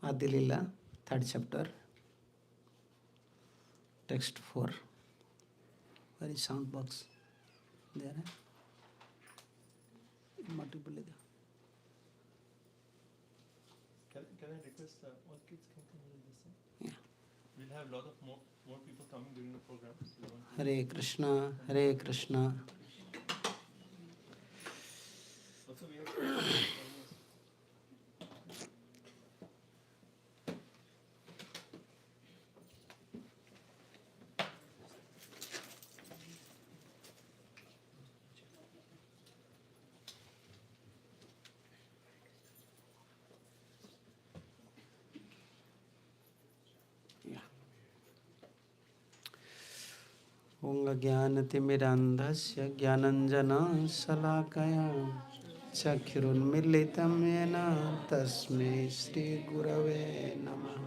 Adilila, 3rd chapter, text 4. Where is sound box? There. Multiple. Can I request all kids can come and listen? Yeah. We'll have a lot of more people coming during the program. So Hare Krishna, Hare Krishna. also we have ज्ञानतिमिरान्धस्य ज्ञानञ्जनशलाकया चक्षुरुन्मीलितं येन तस्मै श्रीगुरवे नमः।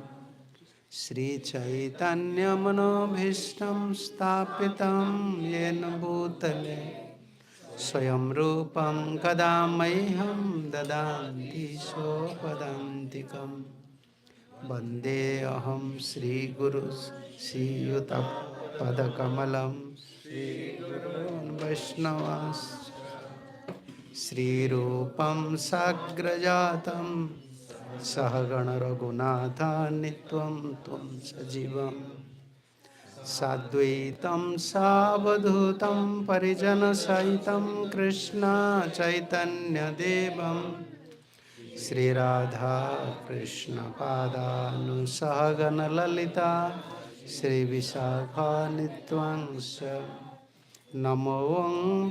श्रीचैतन्यमनोभीष्टं स्थापितं येन भूतले स्वयं रूपं कदा मह्यं ददाति स्वपदान्तिकम्। वन्देऽहं श्रीगुरु श्रीयुतपदकमलं श्रीगुरून् वैष्णवांश्च श्रीरूपं साग्रजातं सहगणरघुनाथान्वितं त्वं सजीवं साद्वैतं सावधूतं परिजनसहितं कृष्ण चैतन्यदेवं श्रीराधा कृष्ण पादानुसहगणललिता श्रीविशाखान्वितांश्च नमो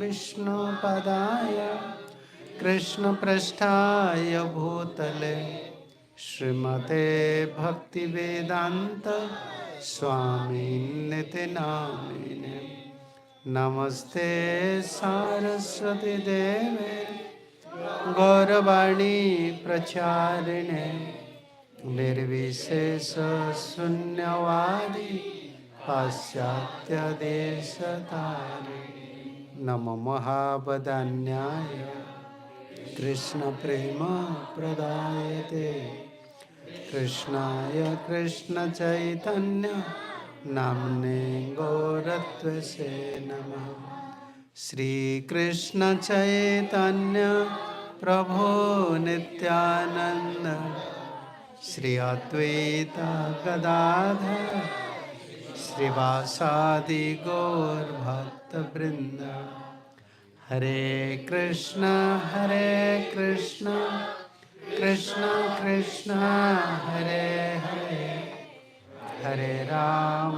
विष्णुपदाय कृष्णपृष्ठाय भूतले श्रीमते भक्तिवेदान्त स्वामिनिति नामिने। नमस्ते सारस्वती देवे गौरवाणी प्रचारिणे निर्विशेष शून्यवादी पाश्चात्यदेशतारिणे। नमो महावदान्याय कृष्ण प्रेम प्रदायते कृष्णाय कृष्ण चैतन्य नाम्ने गौरत्वसे नमः। श्री कृष्ण चैतन्य प्रभो नित्यानंद श्री अद्वैत गदाधर श्रीवासादि गौर भक्त वृंद। हरे Krishna Krishna Krishna Hare Hare Hare Ram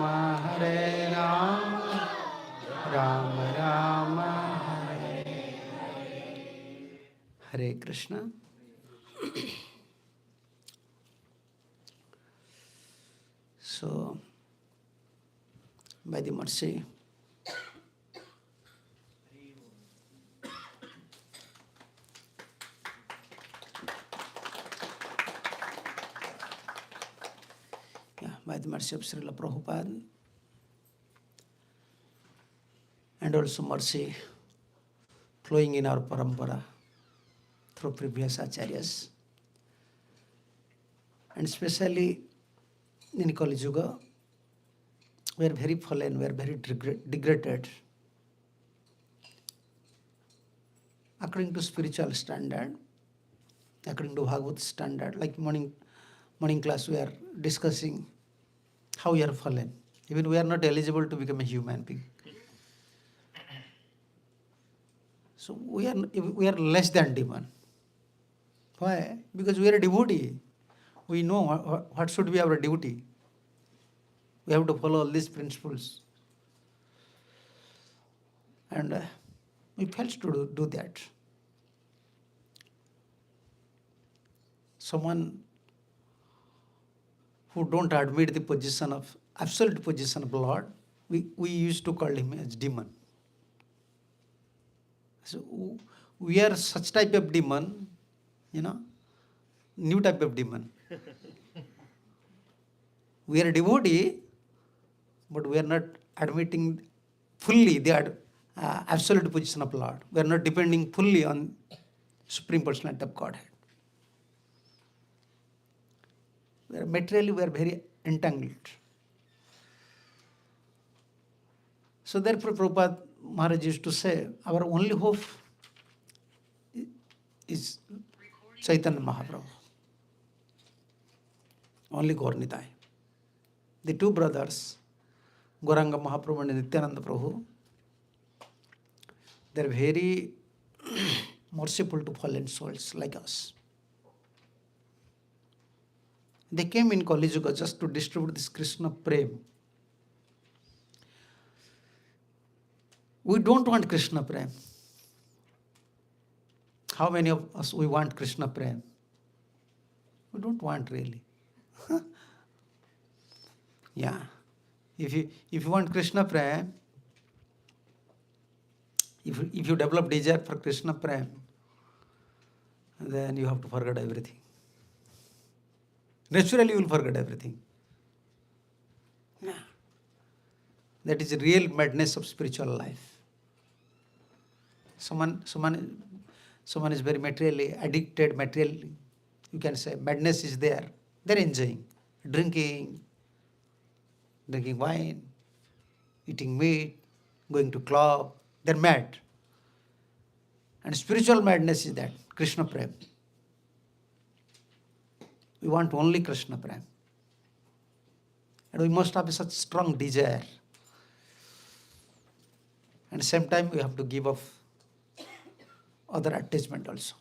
Ram Ram Hare Hare Krishna. So, by the mercy by the mercy of Srila Prabhupada and also mercy flowing in our parampara through previous acharyas, and especially in Kali Yuga, we are very fallen, we are very degraded. According to spiritual standard, according to Bhagavad standard, like morning class we are discussing how we are fallen. Even we are not eligible to become a human being. So we are less than demon. Why? Because we are a devotee. We know what should be our duty. We have to follow all these principles. And we fail to do that. Someone who don't admit the position of absolute position of Lord, we used to call him as demon. So we are such type of demon, new type of demon. We are a devotee, but we are not admitting fully the absolute position of Lord. We are not depending fully on Supreme Personality of Godhead. Materially, we are very entangled. So therefore, Prabhupada Maharaj used to say, our only hope is Chaitanya Mahaprabhu. Only Gaur Nitai. The two brothers, Gauranga Mahaprabhu and Nityananda Prabhu, they are very merciful to fallen souls like us. They came in Kali Yuga just to distribute this Krishna Prem. We don't want Krishna Prem. How many of us we want Krishna Prem? We don't want really. Yeah. If you want Krishna Prem, if you develop desire for Krishna Prem, then you have to forget everything. Naturally, you will forget everything. Yeah. That is the real madness of spiritual life. Someone is very materially addicted, materially, you can say madness is there. They're enjoying, drinking wine, eating meat, going to club. They're mad. And spiritual madness is that, Krishna Prem. We want only Krishna Prem. And we must have such strong desire. And same time we have to give up other attachment also.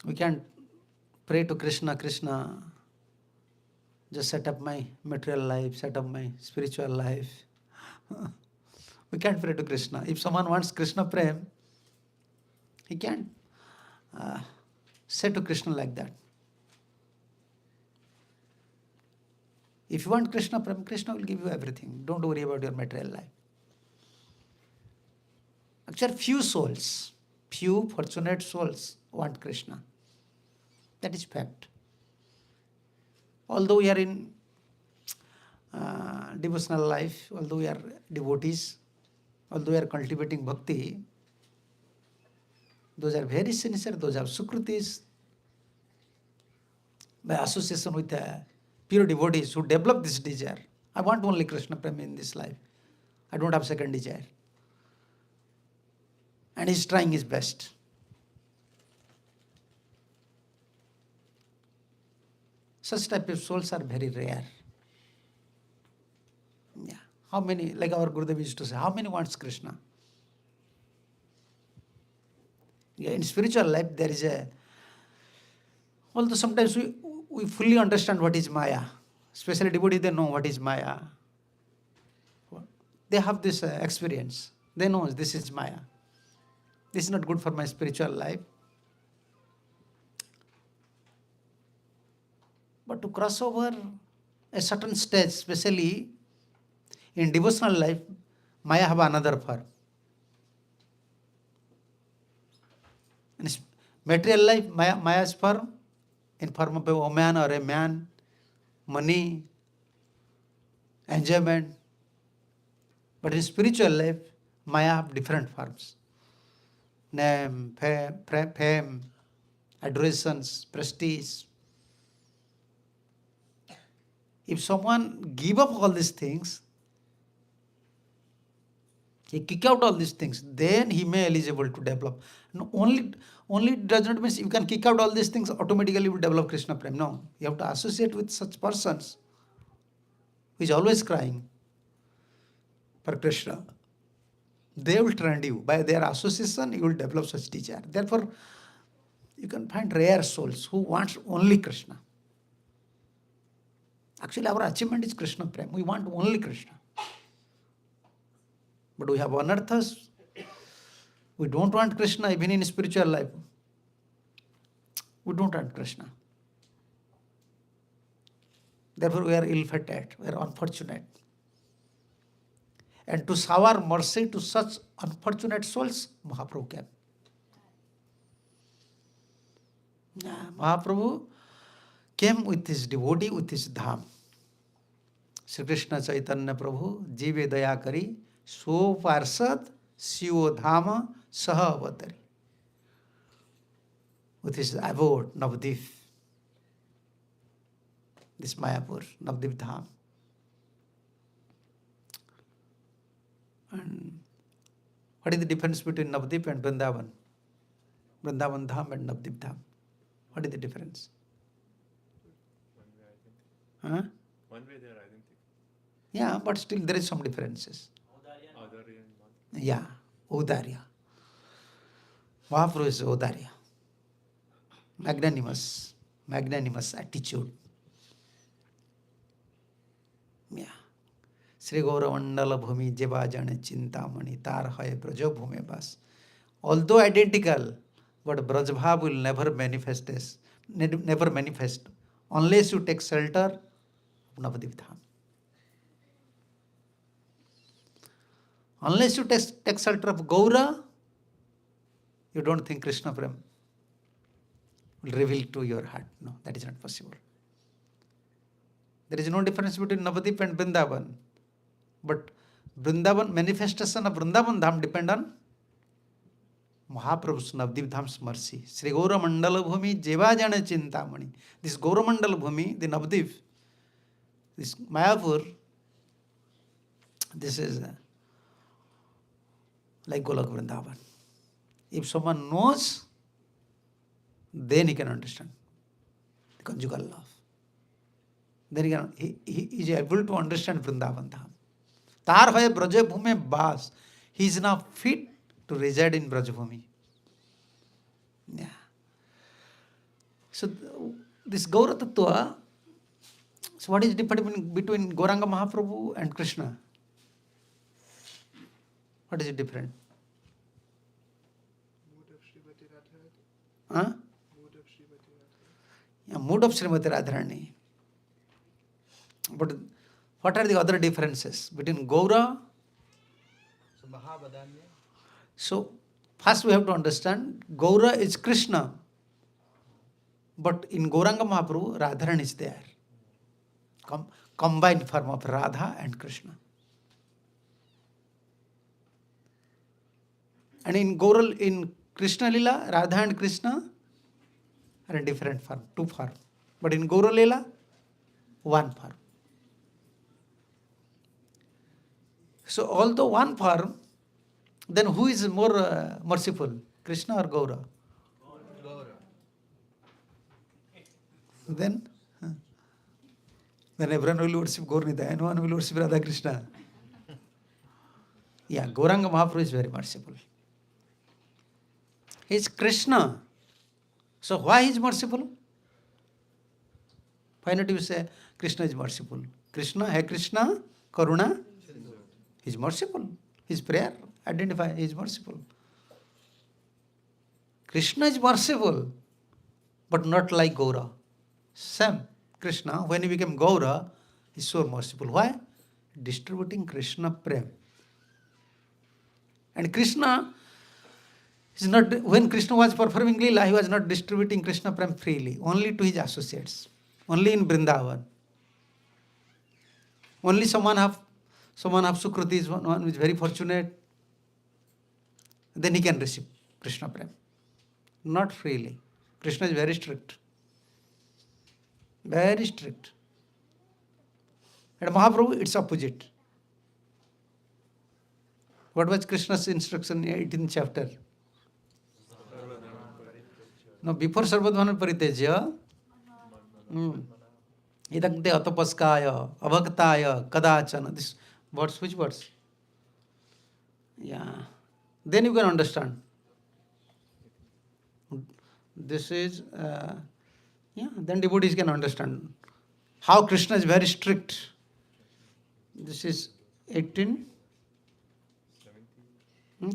We can't pray to Krishna, Krishna, just set up my material life, set up my spiritual life. We can't pray to Krishna. If someone wants Krishna Prem, he can't say to Krishna like that. If you want Krishna Prem, Krishna will give you everything. Don't worry about your material life. Actually, few fortunate souls want Krishna. That is fact. Although we are in devotional life, although we are devotees, although we are cultivating bhakti, those are very sincere, those are sukritis, by association with pure devotees who develop this desire. I want only Krishna Prem in this life. I don't have second desire. And he's trying his best. Such type of souls are very rare. Yeah. How many, like our Gurudev used to say, how many wants Krishna? Yeah, in spiritual life there is although sometimes we fully understand what is Maya. Especially devotees, they know what is Maya. They have this experience. They know this is Maya. This is not good for my spiritual life. But to cross over a certain stage, especially in devotional life, Maya have another form. In material life, Maya's form, in form of a woman or a man, money, enjoyment. But in spiritual life, Maya have different forms. Name, fame, adorations, prestige. If someone give up all these things, he kick out all these things, then he may eligible to develop. No, only does not mean you can kick out all these things, automatically you will develop Krishna Prem. No, you have to associate with such persons who is always crying for Krishna. They will trend you. By their association, you will develop such desire. Therefore, you can find rare souls who want only Krishna. Actually, our achievement is Krishna Prem. We want only Krishna. But we have anarthas. We don't want Krishna even in spiritual life. We don't want Krishna. Therefore, we are ill-fated. We are unfortunate. And to shower mercy to such unfortunate souls, Mahaprabhu came. Mahaprabhu came with his devotee, with his dham. Sri Krishna Chaitanya Prabhu, Jive Daya Kari, So Parsad, Sivo Dhama, Saha Avatari. with his abode, Navadip, this Mayapur, Navadip Dham. And what is the difference between Navadip and Vrindavan? Vrindavan Dham and Navadip Dham. What is the difference? One way identical. Huh? One way they are identical. Yeah, but still there is some differences. Audarya and Madhya. Yeah, Udarya. Mahaprabhu is Udarya. Magnanimous attitude. Yeah. Sri Gaura Mandala Bhumi Jeva Jane Chintamani Tar Hai Braja Bhume Bas. Although identical, but Brajbhav will never manifest unless you take shelter of Navadip Dham. Unless you take shelter of Gaura, you don't think Krishna Prem will reveal to your heart. No, that is not possible. There is no difference between Navadip and Vrindavan. But Vrindavan, manifestation of Vrindavan Dham depend on Mahaprabhu's Navadip Dham's mercy. Sri Gaura Mandala Bhumi Jeva Jana Chintamani. This Gaura Mandala Bhumi, the Navadip, this Mayapur, this is like Golak Vrindavan. If someone knows, then he can understand the conjugal love. Then he is able to understand Vrindavan Dham. Tar hoye Brajabhume Bas. He is now fit to reside in Brajabhumi. Yeah. So this Gaura Tattva, so what is the difference between Gauranga Mahaprabhu and Krishna? What is it different? Huh? Yeah, mood of Srimati Radharani. But what are the other differences between Gaura? So first we have to understand Gaura is Krishna. But in Gauranga Mahaprabhu, Radharani is there. Combined form of Radha and Krishna. And in Krishna Lila, Radha and Krishna are in different form, two form. But in Gaura Lila, one form. So although one form, then who is more merciful, Krishna or Gaura? Gaura. Then everyone will worship Gaurnita and one will worship Radha Krishna. Yeah, Gauranga Mahaprabhu is very merciful. He is Krishna. So why he is merciful? Why not you say Krishna is merciful? Krishna, Hare Krishna, Karuna, he is merciful. His prayer identify he is merciful. Krishna is merciful, but not like Gaura. Same Krishna, when he became Gaura, he is so merciful. Why? Distributing Krishna prem. And Krishna is not, when Krishna was performing Leela, he was not distributing Krishna prem freely, only to his associates, only in Vrindavan. Only someone have Sukriti, is one who is very fortunate, then he can receive Krishna prem. Not freely. Krishna is very strict. Very strict. And Mahaprabhu, it's opposite. What was Krishna's instruction in 18th chapter? No, before Sarvadhana Paritejya, Idakte Atapaskaya, Abhaktaya, Kadachana, this words, which words? Yeah. Then you can understand. This is, then devotees can understand how Krishna is very strict. This is 18,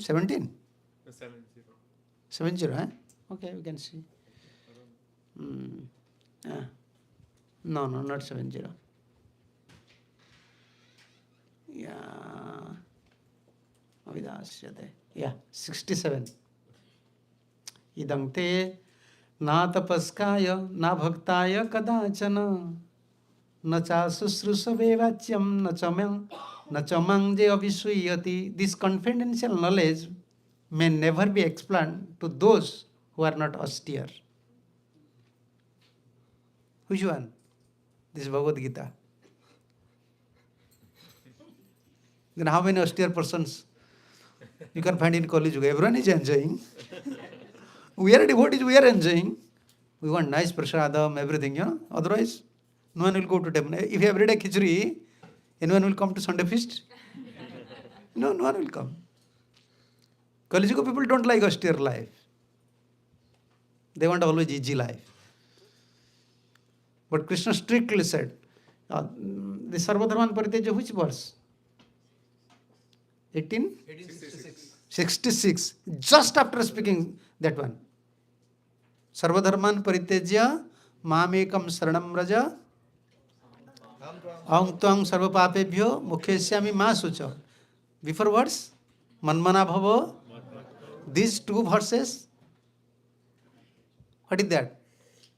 17? 70. 70, eh? Okay, we can see. No, not 70. Yeah. Yeah, 67. Idam te na tapaskaya na bhaktaya kadachana na cha susrusave vachyam na chamang je avisuyati. This confidential knowledge may never be explained to those who are not austere. Which one? This is Bhagavad Gita. Then how many austere persons you can find in Kali Yuga? Everyone is enjoying. We are devotees, we are enjoying. We want nice prasadam, everything, Otherwise, no one will go to temple. If every day khichdi, anyone will come to Sunday feast? No one will come. Kali Yuga people don't like austere life. They want always easy life. But Krishna strictly said, the Sarvadharman Pariteja, which verse? 1866. Just after speaking that one. Sarvadharman Paritejya Mamekam Saranam Raja Aham Tvang Sarva Papebhyo Mukhesyami Ma Sucha. Before words? Manmana Bhavo. These two verses. What is that?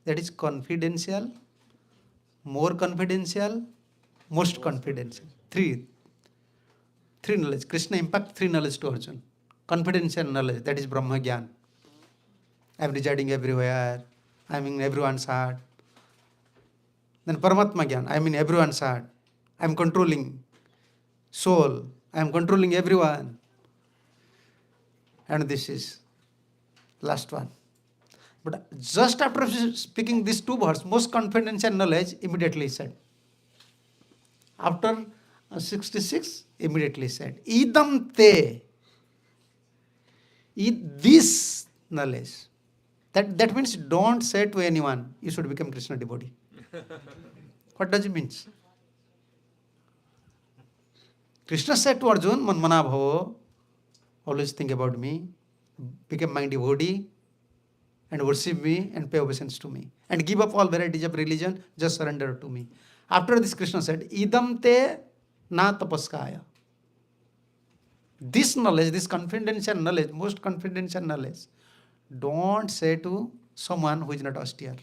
That is confidential, more confidential, most confidential. Three knowledge. Krishna impact three knowledge to Arjuna. Confidential knowledge, that is Brahma Gyan. I am residing everywhere. I am in everyone's heart. Then Paramatma Gyan, I am in everyone's heart. I am controlling soul. I am controlling everyone. And this is last one. But just after speaking these two words, most confidential knowledge, immediately said. After 66, immediately said, Idam te. This knowledge. That means don't say to anyone, you should become Krishna devotee. What does it mean? Krishna said to Arjuna, Manmana bhavo, always think about me, become my devotee, and worship me and pay obeisance to me. And give up all varieties of religion, just surrender to me. After this, Krishna said, Idam te na tapaskaya. This knowledge, this confidential knowledge, most confidential knowledge, don't say to someone who is not austere.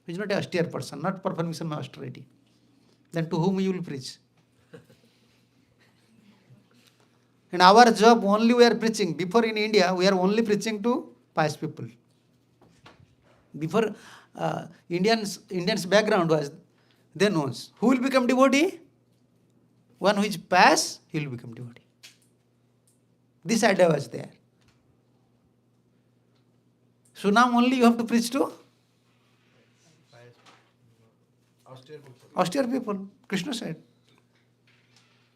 Who is not an austere person, not performing some austerity. Then to whom you will preach? And our job only we are preaching. Before in India, we are only preaching to pious people. Before Indians background was, they knows who will become devotee? One who is pious, he will become devotee. This idea was there. So now only you have to preach to austere people. Krishna said.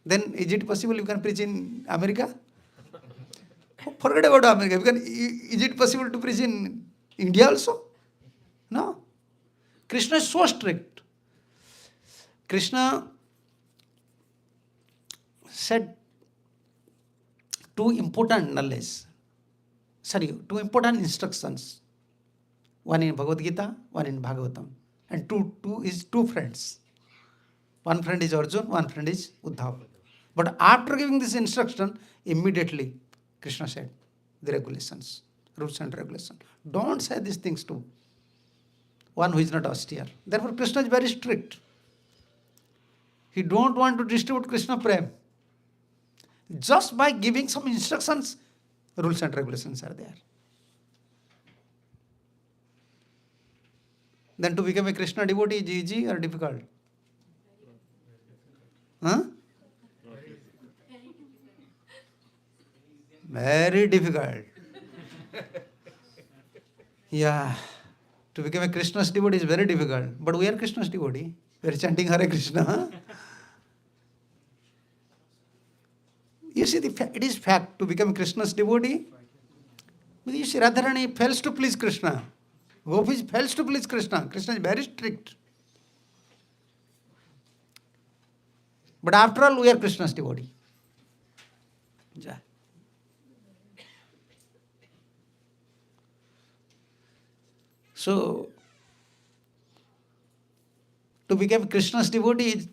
Then is it possible you can preach in America? Forget about America. Is it possible to preach in India also? No. Krishna is so strict. Krishna said two important instructions. One in Bhagavad Gita, one in Bhagavatam. And two friends. One friend is Arjuna, one friend is Uddhava. But after giving this instruction, immediately Krishna said the regulations, rules and regulations. Don't say these things to one who is not austere. Therefore, Krishna is very strict. He don't want to distribute Krishna Prem. Just by giving some instructions, rules and regulations are there. Then to become a Krishna devotee is easy or difficult? Huh? Very difficult. Yeah. To become a Krishna's devotee is very difficult. But we are Krishna's devotee. We are chanting Hare Krishna. You see, it is fact to become Krishna's devotee. You see, Radharani fails to please Krishna. Gopis fails to please Krishna. Krishna is very strict. But after all, we are Krishna's devotee. Jai. So, to become Krishna's devotee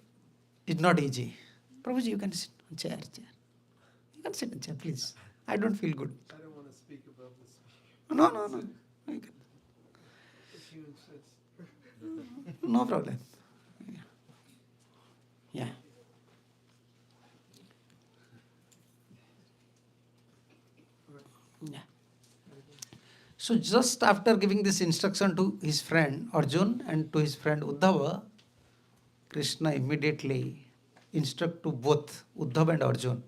is not easy. Prabhuji, you can sit on chair. You can sit on chair, please. I don't feel good. I don't want to speak about this. No. If you insist. No problem. Yeah. Yeah. So just after giving this instruction to his friend Arjun and to his friend Uddhava, Krishna immediately instruct to both Uddhava and Arjun,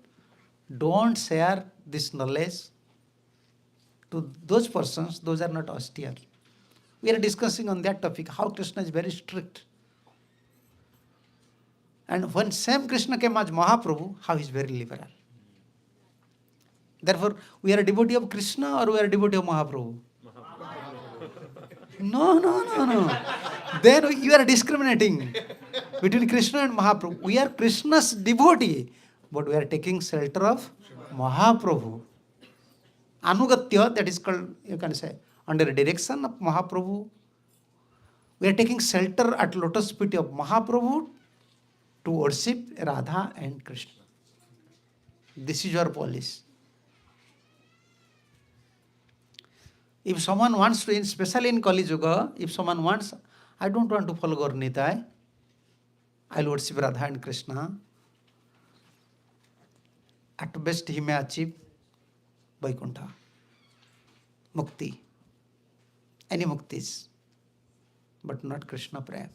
don't share this knowledge to those persons, those are not austere. We are discussing on that topic, how Krishna is very strict. And when same Krishna came as Mahaprabhu, how he is very liberal. Therefore, we are a devotee of Krishna or we are a devotee of Mahaprabhu? No. Then you are discriminating between Krishna and Mahaprabhu. We are Krishna's devotee, but we are taking shelter of Mahaprabhu. Anugatya, that is called, you can say, under the direction of Mahaprabhu. We are taking shelter at lotus feet of Mahaprabhu to worship Radha and Krishna. This is your policy. If someone wants to, especially in Kali Yuga, if someone wants, I don't want to follow Gaur Nitai, I'll worship Radha and Krishna, at best he may achieve Vaikuntha, Mukti, any Muktis, but not Krishna Prem.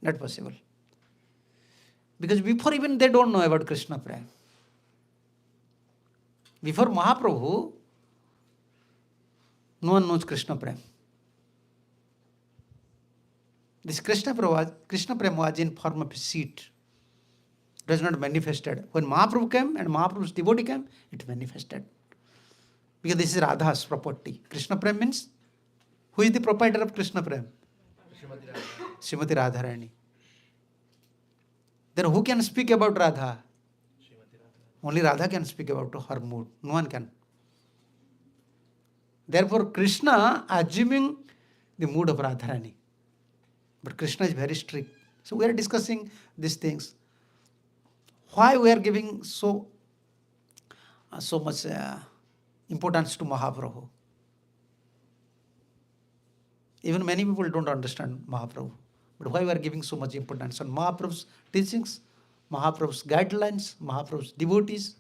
Not possible. Because before even they don't know about Krishna Prem. Before Mahaprabhu, no one knows Krishna Prem. This Krishna Prem was in form of a seed. It was not manifested. When Mahaprabhu came and Mahaprabhu's devotee came, it manifested. Because this is Radha's property. Krishna Prem means, who is the proprietor of Krishna Prem? Srimati Radharani. Then who can speak about Radha? Only Radha can speak about her mood. No one can. Therefore, Krishna assuming the mood of Radharani. But Krishna is very strict. So we are discussing these things. Why we are giving so much importance to Mahaprabhu? Even many people don't understand Mahaprabhu. But why we are giving so much importance on Mahaprabhu's teachings, Mahaprabhu's guidelines, Mahaprabhu's devotees?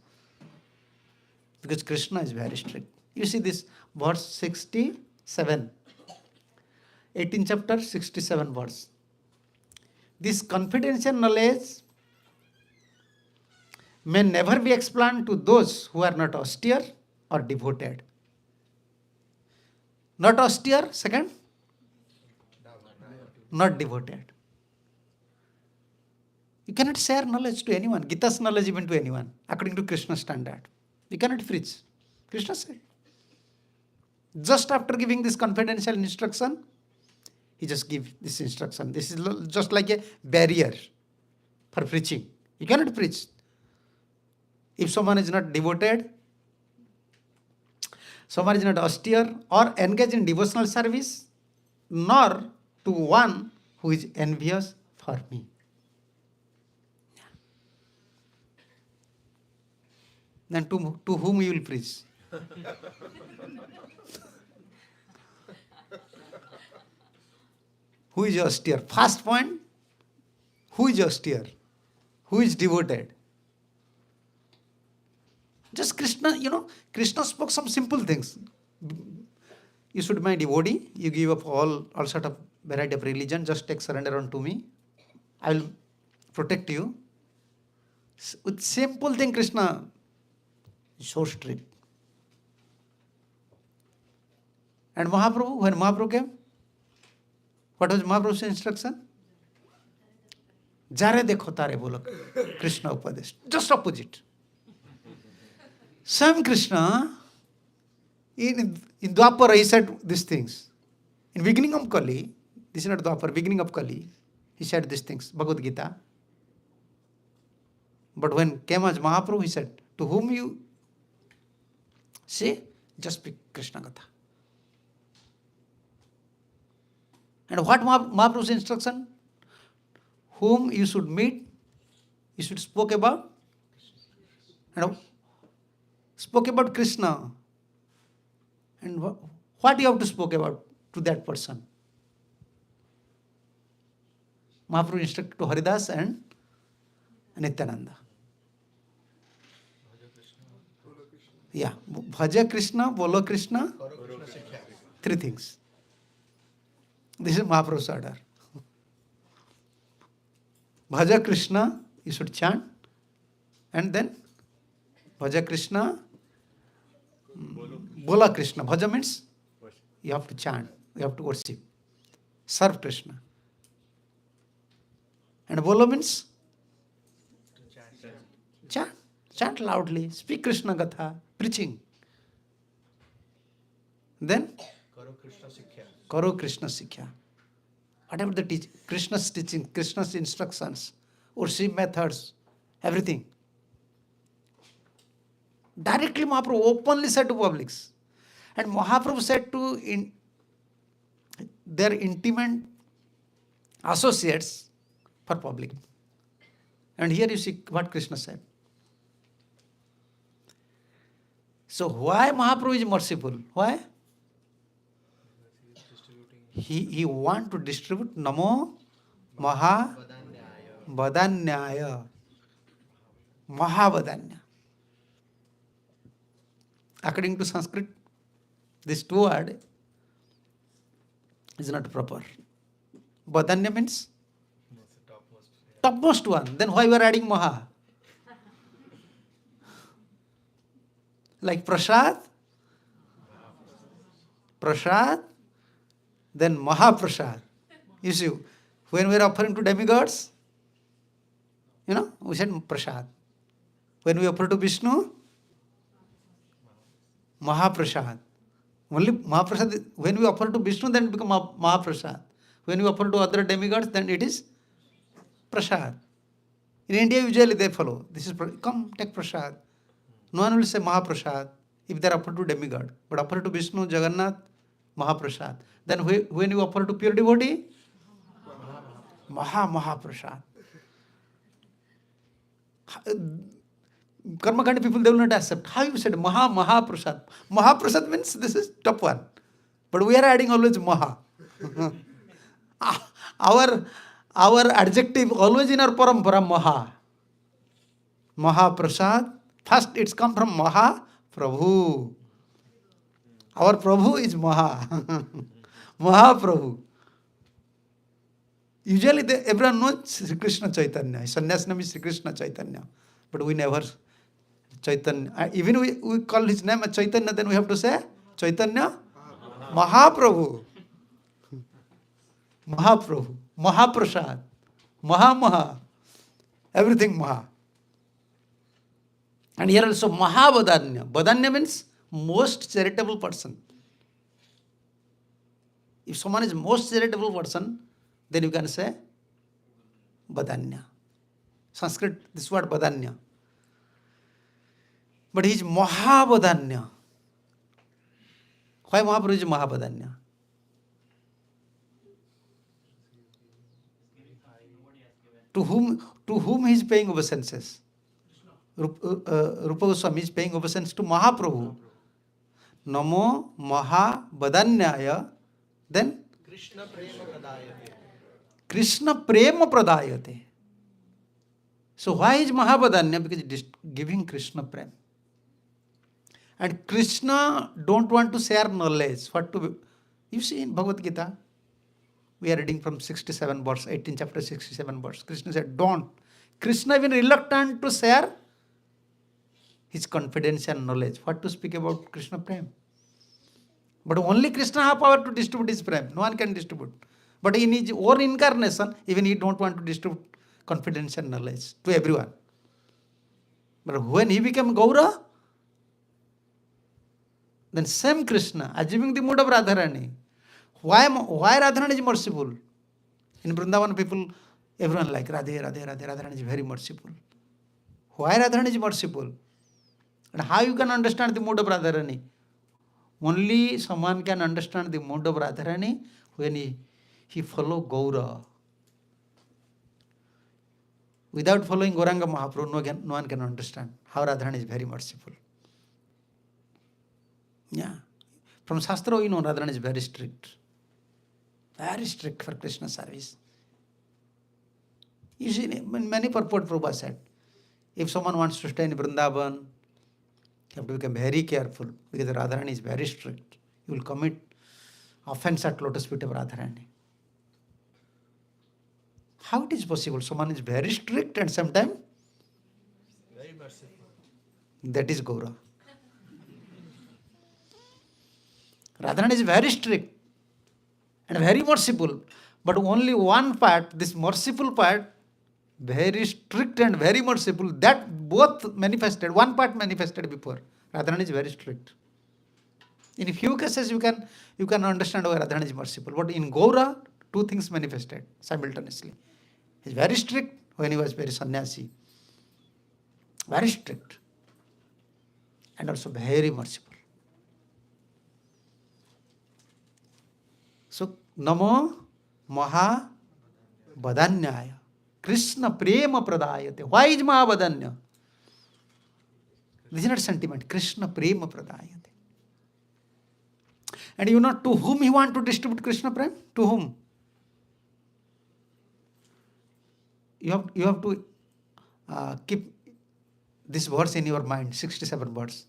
Because Krishna is very strict. You see this verse 67. 18th chapter, 67 verse. This confidential knowledge may never be explained to those who are not austere or devoted. Not austere, second, not devoted. You cannot share knowledge to anyone, Gita's knowledge even to anyone, according to Krishna's standard. You cannot preach. Krishna said. Just after giving this confidential instruction, he just gives this instruction. This is just like a barrier for preaching. You cannot preach. If someone is not devoted, someone is not austere or engaged in devotional service, nor to one who is envious for me. Then to whom you will preach? Who is austere? First point, who is austere? Who is devoted? Just Krishna, Krishna spoke some simple things. You should be my devotee. You give up all sort of variety of religion. Just take surrender unto me. I will protect you. With simple thing, Krishna is so strict. And Mahaprabhu, when Mahaprabhu came, what was Mahaprabhu's instruction? Jare dekho tare bolo Krishna Upadesh. Just opposite. Same Krishna, in Dwapara, he said these things. In beginning of Kali, this is not Dwapara, beginning of Kali, he said these things, Bhagavad Gita. But when came as Mahaprabhu, he said, to whom you say, just speak Krishna Katha. And what Mahaprabhu's instruction? Whom you should meet, you should spoke about. And spoke about Krishna. And what you have to spoke about to that person? Mahaprabhu instructed to Haridas and Nityananda. Yeah, Bhaja Krishna, Bolo Krishna, three things. This is Mahaprabhu's order. Bhaja Krishna, you should chant, and then Bhaja Krishna, Bola Krishna. Bhaja means you have to chant, you have to worship, serve Krishna. And Bolo means chant, chant loudly, speak Krishna Gatha, preaching. Then Karo Krishna Sikhya. Whatever the Krishna's teaching, Krishna's instructions, worship methods, everything. Directly Mahaprabhu openly said to publics. And Mahaprabhu said to their intimate associates for public. And here you see what Krishna said. So why Mahaprabhu is merciful? Why? He want to distribute Namo Maha Badanyaya. Mahabadanya. According to Sanskrit, this two word is not proper. Badanya means topmost one. Then why we are adding Maha? Like Prasad, then Mahaprasad. You see, when we are offering to demigods, we said Prasad. When we offer to Vishnu, Mahaprasad. Only Mahaprasad, when we offer to Vishnu, then it becomes Mahaprasad. When we offer to other demigods, then it is Prasad. In India, usually they follow. This is, come, take Prasad. No one will say Mahaprasad if they are offered to demigod. But offer to Vishnu, Jagannath, Mahaprasad. Then when you offer to pure devotee, Mahaprasad. Karmakandi people, they will not accept. How you said Mahaprasad? Mahaprasad means this is top one. But we are adding always Maha. Our adjective always in our parampara, Maha. Mahaprasad. First it's come from Mahaprabhu. Our Prabhu is Maha. Mahaprabhu. Usually everyone knows Sri Krishna Chaitanya. Sannyas name is Sri Krishna Chaitanya. But we never Chaitanya. Even we call his name as Chaitanya, then we have to say Chaitanya Mahaprabhu. Mahaprabhu. Mahaprasad. Maha. Everything Maha. And here also Mahabadanya. Badanya means most charitable person. If someone is most charitable person, then you can say Badanya. Sanskrit, this word Badanya. But he is Mahabadanya. Why Mahaprabhu is Mahabadanya? To whom he is paying obeisances? Rupa Goswami is paying obeisance to Mahaprabhu. Namo Mahabadanyaya. Then Krishna Prema Pradayate. So why is Mahabadanya? Because it is giving Krishna Prem. And Krishna don't want to share knowledge. You see in Bhagavad Gita, we are reading from 67 verse, 18 chapter 67 verse. Krishna said, don't. Krishna even reluctant to share his confidential knowledge. What to speak about Krishna Prem? But only Krishna has power to distribute his Prem. No one can distribute. But in his own incarnation, even he don't want to distribute confidential knowledge to everyone. But when he became Gaura, then same Krishna, assuming the mood of Radharani. Why Radharani is merciful? In Vrindavan people, everyone like Radhe, Radharani is very merciful. Why Radharani is merciful? And how you can understand the mood of Radharani? Only someone can understand the mood of Radharani when he follow Gaura. Without following Gauranga Mahaprabhu, no one can understand how Radharani is very merciful. Yeah. From Shastra, we know Radharani is very strict. Very strict for Krishna service. You see, many purport Prabhupada said, if someone wants to stay in Vrindavan, You have to become very careful because Radharani is very strict. You will commit offense at lotus feet of Radharani. How it is possible? Someone is very strict and sometimes Very merciful. that is Gaura. Radharani is very strict and very merciful. But only one part, this merciful part, very strict and very merciful, that both manifested, one part manifested before. Radharani is very strict. In few cases you can understand why Radharani is merciful. But in Gaura, two things manifested simultaneously. He is very strict when he was very sannyasi. Very strict. And also very merciful. So, Namo Mahabadanyaya. Krishna Prema Pradayate. Why is Mahabadanya? This is not sentiment. Krishna Prema Pradayate. And you know to whom he want to distribute Krishna Prem? To whom? You have to keep this verse in your mind, 67 words.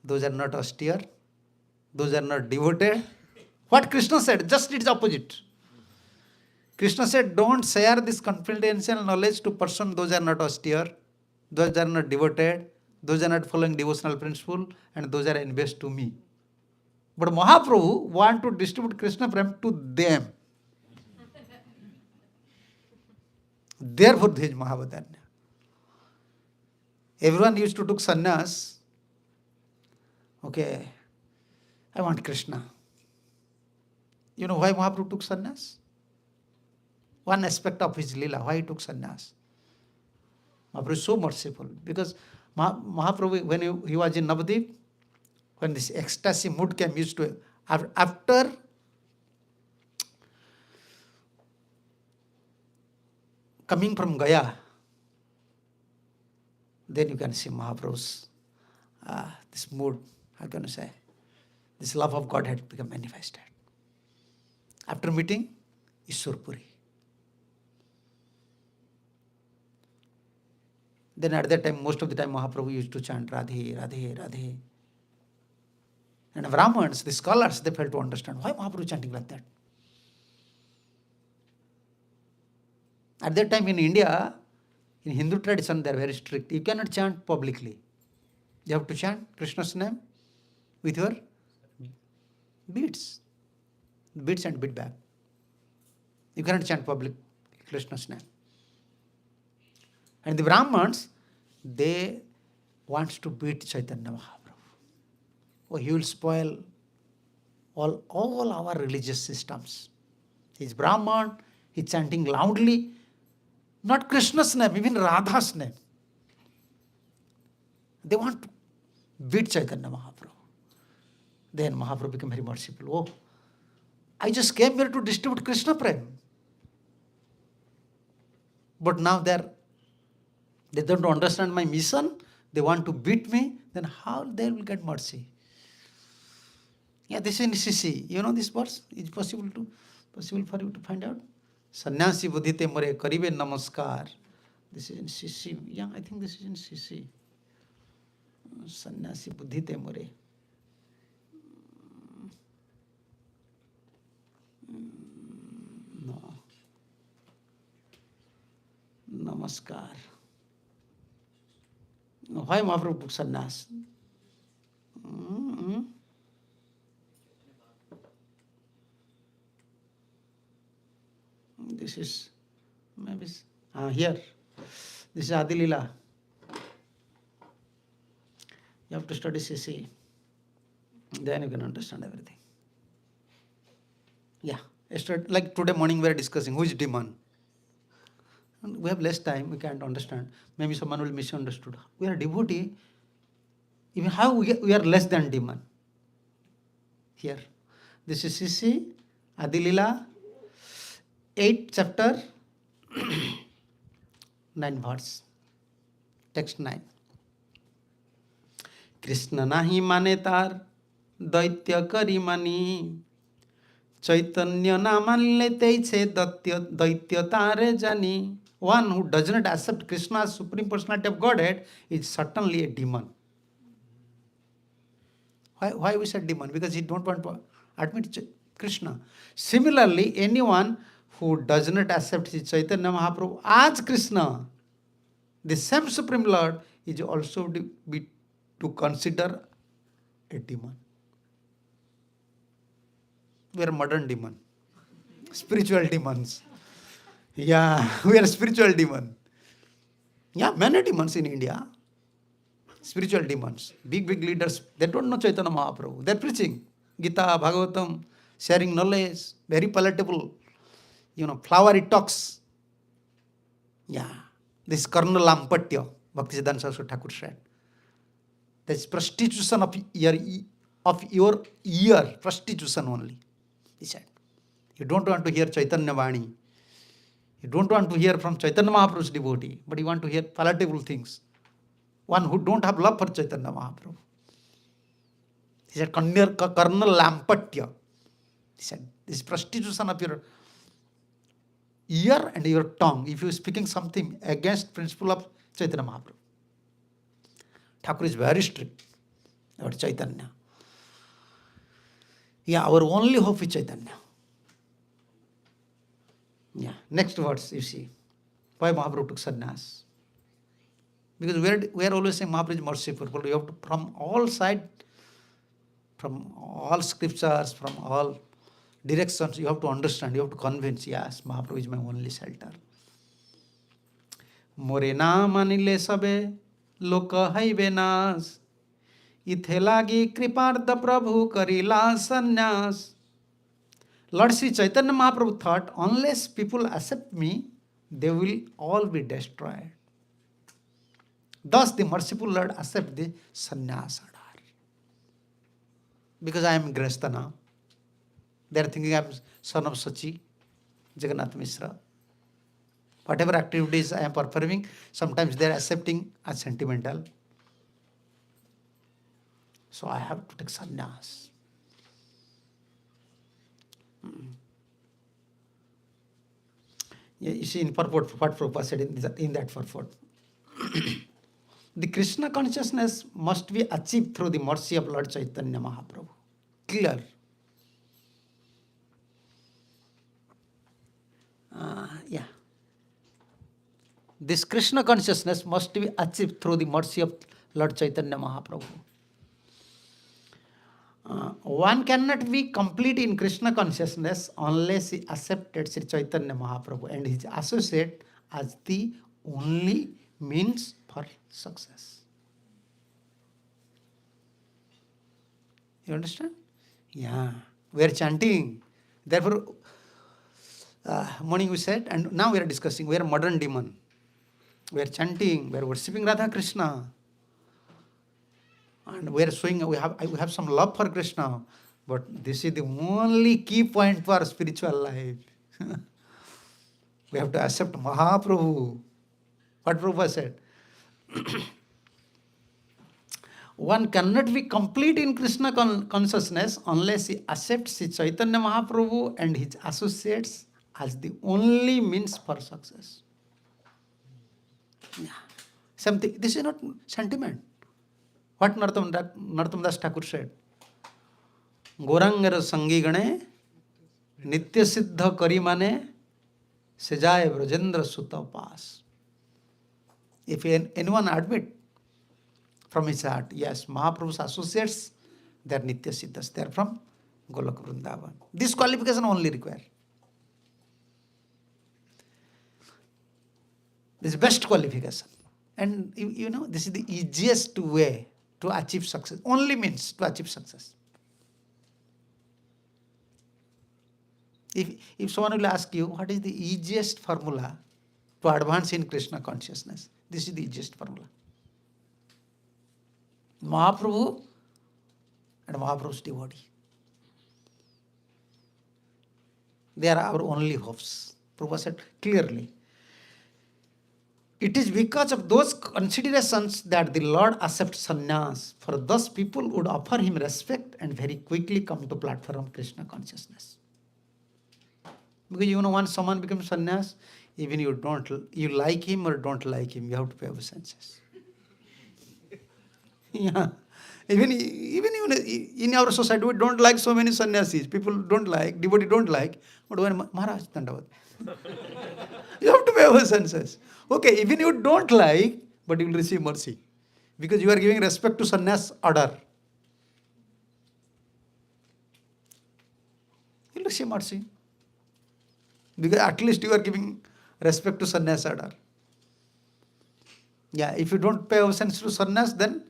Those are not austere. Those are not devoted. What Krishna said, just its opposite. Krishna said, don't share this confidential knowledge to person. Those are not austere. Those are not devoted. Those are not following devotional principle. And those are envious to me. But Mahaprabhu want to distribute Krishna Prem to them. Therefore, there is Mahabadanya. Everyone used to take sannyas. Okay, I want Krishna. You know why Mahaprabhu took sannyas? One aspect of his lila, why he took sannyas. Mahaprabhu is so merciful because Mahaprabhu, when he was in Navadip, when this ecstasy mood came, used to, after coming from Gaya, then you can see Mahaprabhu's this mood, how can I say, this love of God had become manifested. After meeting Ishwarpuri. Then at that time, most of the time Mahaprabhu used to chant Radhe, Radhe, Radhe. And Brahmins, the scholars, they failed to understand why Mahaprabhu chanting like that. At that time in India, in Hindu tradition, they are very strict. You cannot chant publicly. You have to chant Krishna's name with your beads. Beads and bead bag. You cannot chant public Krishna's name. And the Brahmins, they want to beat Chaitanya Mahaprabhu. Oh, he will spoil all our religious systems. He is Brahman, he is chanting loudly, not Krishna's name, even Radha's name. They want to beat Chaitanya Mahaprabhu. Then Mahaprabhu became very merciful. Oh, I just came here to distribute Krishna Prem. But now they don't understand my mission. They want to beat me. Then how they will get mercy? Yeah, this is in CC. You know this verse? Is possible for you to find out? Sannyasi buddhite more karibe namaskar. This is in CC. Yeah, I think this is in CC. Sannyasi buddhite more. No. Namaskar. Why Mahaprabhu took sannyas? This is maybe here. This is Adi Lila. You have to study CC. Then you can understand everything. Yeah. Like today morning we are discussing who is demon. And we have less time, we can't understand. Maybe someone will misunderstood. We are devotee. Even how we are less than demon. Here. This is CC, Adi Lila, 8 chapter, 9 verse. Text 9. Krishna nahi mane tar, daitya kari mani. Chaitanya na manle teiche daitya tare jani. One who does not accept Krishna as Supreme Personality of Godhead is certainly a demon. Why we said demon? Because he don't want to admit Krishna. Similarly, anyone who does not accept Sri Chaitanya Mahaprabhu as Krishna, the same Supreme Lord, is also to consider a demon. We are modern demon. Spiritual demons. Yeah, we are spiritual demon. Yeah, many demons in India. Spiritual demons. Big leaders. They don't know Chaitanya Mahaprabhu. They're preaching Gita, Bhagavatam, sharing knowledge, very palatable, flowery talks. Yeah. This Karna Lampatya, Bhaktisiddhanta Saraswati Thakur said. That's prostitution of your ear, prostitution only, he said. You don't want to hear Chaitanya Vani. You don't want to hear from Chaitanya Mahaprabhu's devotee, but you want to hear palatable things. One who don't have love for Chaitanya Mahaprabhu. He said, Karna Lampatya. He said, this prostitution of your ear and your tongue, if you are speaking something against principle of Chaitanya Mahaprabhu. Thakur is very strict about Chaitanya. Yeah, our only hope is Chaitanya. Yeah, next words you see. Why Mahaprabhu took sannyas? Because we are always saying Mahaprabhu is merciful. You have to, from all sides, from all scriptures, from all directions, you have to understand, you have to convince, yes, Mahaprabhu is my only shelter. Morena manile sabe loka haive nas ithelagi kriparda prabhu karila sannyas. Lord Sri Chaitanya Mahaprabhu thought, unless people accept me, they will all be destroyed. Thus the merciful Lord accept the sannyas order. Because I am Grihastha now. They are thinking I am son of Sachi, Jagannath Mishra. Whatever activities I am performing, sometimes they are accepting as sentimental. So I have to take sannyas. Yeah, you see in purport, what Prabhupada said in that purport. The Krishna consciousness must be achieved through the mercy of Lord Chaitanya Mahaprabhu. Clear. Yeah. This Krishna consciousness must be achieved through the mercy of Lord Chaitanya Mahaprabhu. One cannot be complete in Krishna consciousness unless he accepted Sri Chaitanya Mahaprabhu and his associate as the only means for success. You understand? Yeah. We are chanting. Therefore, morning we said, and now we are discussing, we are modern demon. We are chanting, we are worshipping Radha Krishna. And we are showing, we have some love for Krishna. But this is the only key point for spiritual life. We have to accept Mahaprabhu. What Prabhupada said. One cannot be complete in Krishna consciousness unless he accepts Sri Chaitanya Mahaprabhu and his associates as the only means for success. Yeah. Something. This is not sentiment. What Narottam Das Thakur said. Gorangara sangi gane nitya siddha kari mane sejay brajendra sutta pas. If anyone admit from his heart, yes, Mahaprabhu's associates, they are nitya siddhas. They are from Golok Vrindavan. This qualification only required. This is best qualification. And you know, this is the easiest way to achieve success. Only means to achieve success. If someone will ask you, what is the easiest formula to advance in Krishna consciousness? This is the easiest formula. Mahaprabhu and Mahaprabhu's devotee. They are our only hopes. Prabhupada said clearly. It is because of those considerations that the Lord accepts sannyas, for thus people would offer him respect and very quickly come to platform Krishna consciousness. Because you know, once someone becomes sannyas, even you like him or don't like him, you have to pay obeisances. Yeah, Even in our society, we don't like so many sannyasis. People don't like, devotee don't like. But when Maharaj Dandavat, you have to pay obeisances. Okay, even you don't like, but you will receive mercy. Because you are giving respect to sannyas order. You will receive mercy. Because at least you are giving respect to sannyas order. Yeah, if you don't pay obeisance to sannyas, then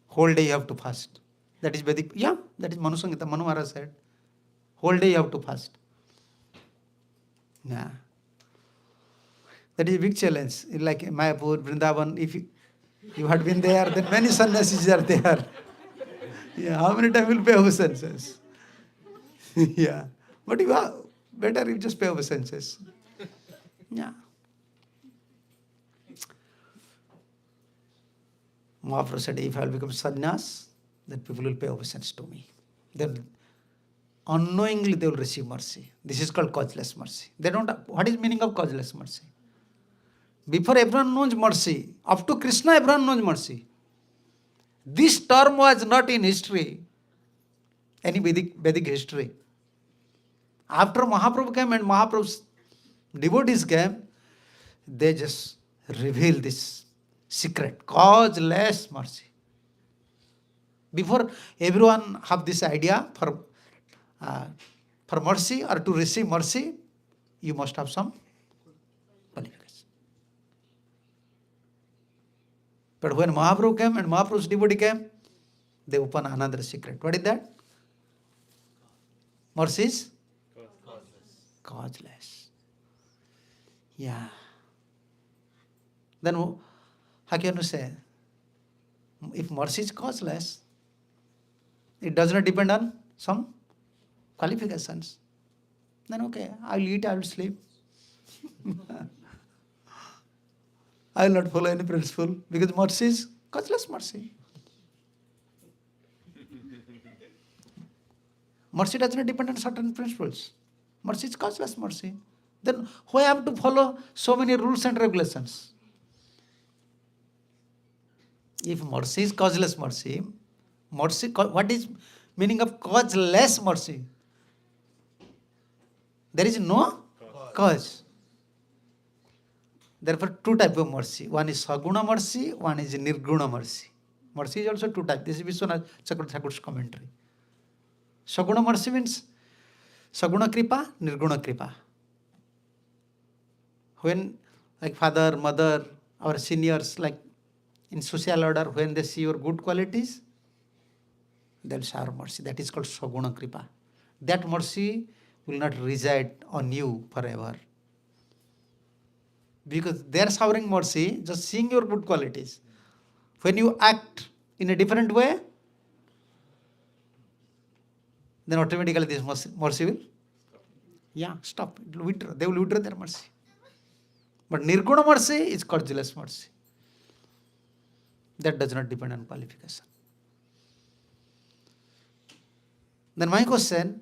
whole day you have to fast. That is Vedic. Yeah, that is Manu Samhita. Manu Maharaj said. Whole day you have to fast. Yeah. That is a big challenge. Like Mayapur, Vrindavan, if you had been there, then many sannyasis are there. Yeah, how many times will pay obeisances? Yeah. But you are better if just pay obeisances. Yeah. Mahaprabhu said, if I will become sannyas, then people will pay obeisance to me. Then unknowingly they will receive mercy. This is called causeless mercy. They don't. What is meaning of causeless mercy? Before everyone knows mercy, up to Krishna everyone knows mercy. This term was not in history, any Vedic history. After Mahaprabhu came and Mahaprabhu's devotees came, they just revealed this secret, causeless mercy. Before everyone have this idea for mercy or to receive mercy, you must have some qualification. But when Mahaprabhu came and Mahaprabhu's devotee came, they open another secret. What is that? Mercy is causeless. Yeah. Then how can you say? If mercy is causeless, it does not depend on some qualifications. Then okay, I will eat, I will sleep. I will not follow any principle because mercy is causeless mercy. Mercy does not depend on certain principles. Mercy is causeless mercy. Then why have to follow so many rules and regulations? If mercy is causeless mercy, what is meaning of causeless mercy? There is no cause. Therefore, two types of mercy. One is saguna mercy, one is nirguna mercy. Mercy is also two types. This is Vishwanath Chakravarti Thakur's commentary. Saguna mercy means saguna kripa, nirguna kripa. When like father, mother, our seniors, like in social order, when they see your good qualities, they'll shower mercy. That is called saguna kripa. That mercy will not reside on you forever. Because they are showering mercy, just seeing your good qualities. When you act in a different way, then automatically this mercy will, stop. It will withdraw. They will withdraw their mercy. But nirguna mercy is causeless mercy. That does not depend on qualification. Then my question,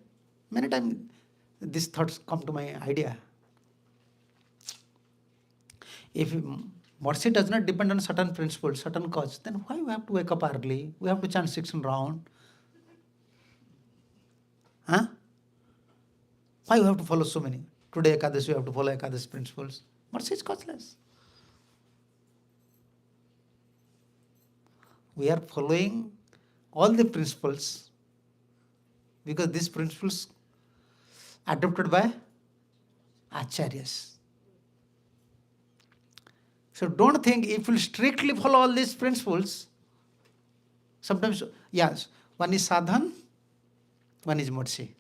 many times these thoughts come to my idea. If mercy does not depend on certain principles, certain cause, then why we have to wake up early? We have to chant 16 rounds. Huh? Why we have to follow so many? Today Ekadashi, we have to follow Ekadashi principles. Mercy is causeless. We are following all the principles because these principles adopted by acharyas. So don't think if you strictly follow all these principles, sometimes, yes, one is sadhan, one is mercy.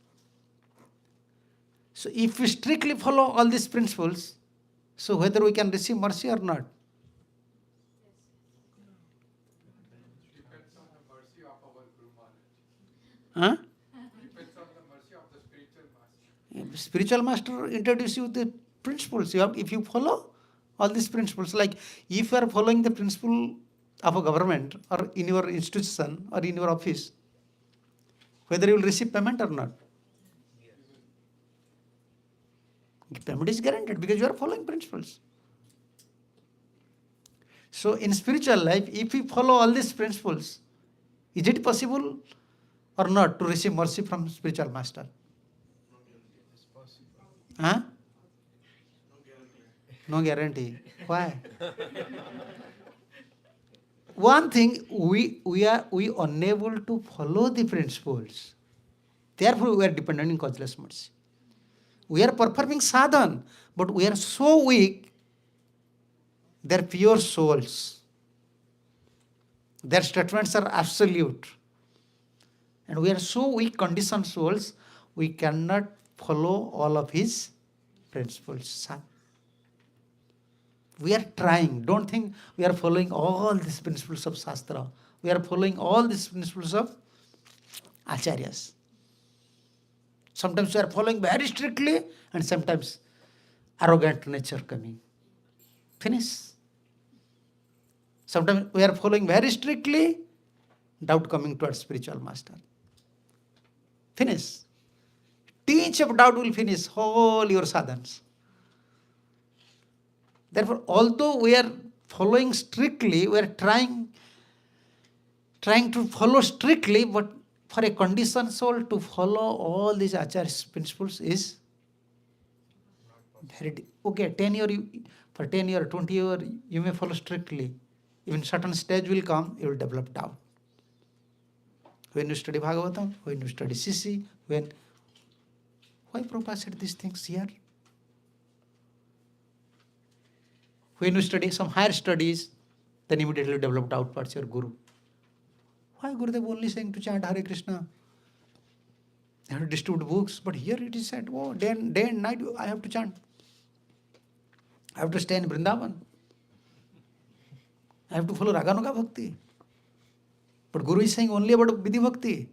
So if we strictly follow all these principles, so whether we can receive mercy or not? Depends on the mercy of our Guru Maharaj. Huh? Depends on the mercy of the spiritual master. Spiritual master introduce you the principles. If you follow all these principles, like if you are following the principle of a government or in your institution or in your office, whether you will receive payment or not. Payment is guaranteed because you are following principles. So in spiritual life, if we follow all these principles, is it possible or not to receive mercy from spiritual master? It's possible. Huh? No guarantee. No guarantee. Why? One thing, we are unable to follow the principles. Therefore, we are dependent on causeless mercy. We are performing sadhan, but we are so weak. They are pure souls. Their statements are absolute. And we are so weak, conditioned souls, we cannot follow all of his principles. We are trying. Don't think we are following all these principles of Shastra. We are following all these principles of Acharyas. Sometimes we are following very strictly, and sometimes arrogant nature coming. Finish. Sometimes we are following very strictly, doubt coming towards spiritual master. Finish. Teach of doubt will finish all your sadhans. Therefore, although we are following strictly, we are trying to follow strictly, but for a conditioned soul to follow all these Acharya's principles is very okay. 10 year, for 10 year, 20 year, you may follow strictly. Even certain stage will come, you will develop doubt. When you study Bhagavatam, when you study CC, why Prabhupada said these things here? When you study some higher studies, then immediately develop doubt towards your Guru. Why Gurudev only saying to chant Hare Krishna? They have to distribute books, but here it is said, oh, day and night I have to chant. I have to stay in Vrindavan. I have to follow Raganuga Bhakti. But Guru is saying only about Vidhi Bhakti.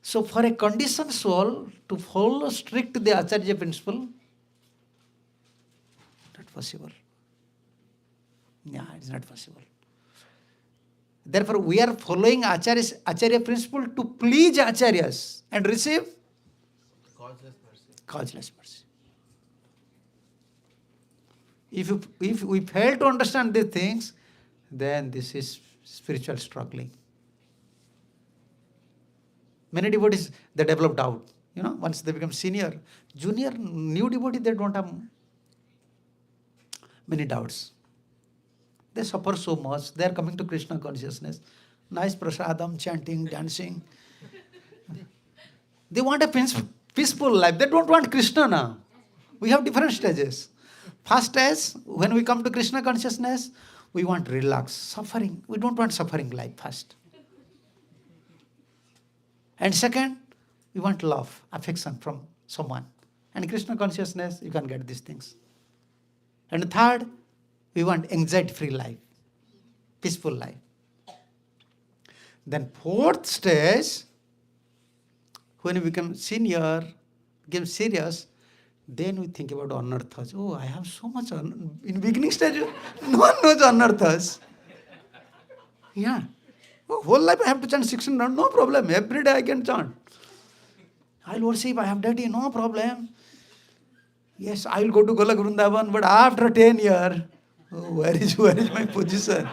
So for a conditioned soul to follow strict the Acharya principle, not possible. Yeah, it's not possible. Therefore, we are following Acharya principle to please Acharyas and receive Causeless mercy. causeless mercy. If we fail to understand these things, then this is spiritual struggling. Many devotees, they develop doubt. Once they become senior, junior, new devotee, they don't have many doubts. They suffer so much. They are coming to Krishna consciousness. Nice prasadam, chanting, dancing. They want a peaceful life. They don't want Krishna now. We have different stages. First stage, when we come to Krishna consciousness, we want relax, suffering. We don't want suffering life first. And second, we want love, affection from someone. And Krishna consciousness, you can get these things. And third, we want anxiety-free life, peaceful life. Then fourth stage, when we become senior, become serious, then we think about anarthas. Oh, I have so much. In beginning stage, no one knows anarthas. Yeah. Oh, whole life I have to chant 16 rounds, no problem. Every day I can chant. I'll worship, I have deity, no problem. Yes, I will go to Golak Vrindavan, but after 10 years, where is my position?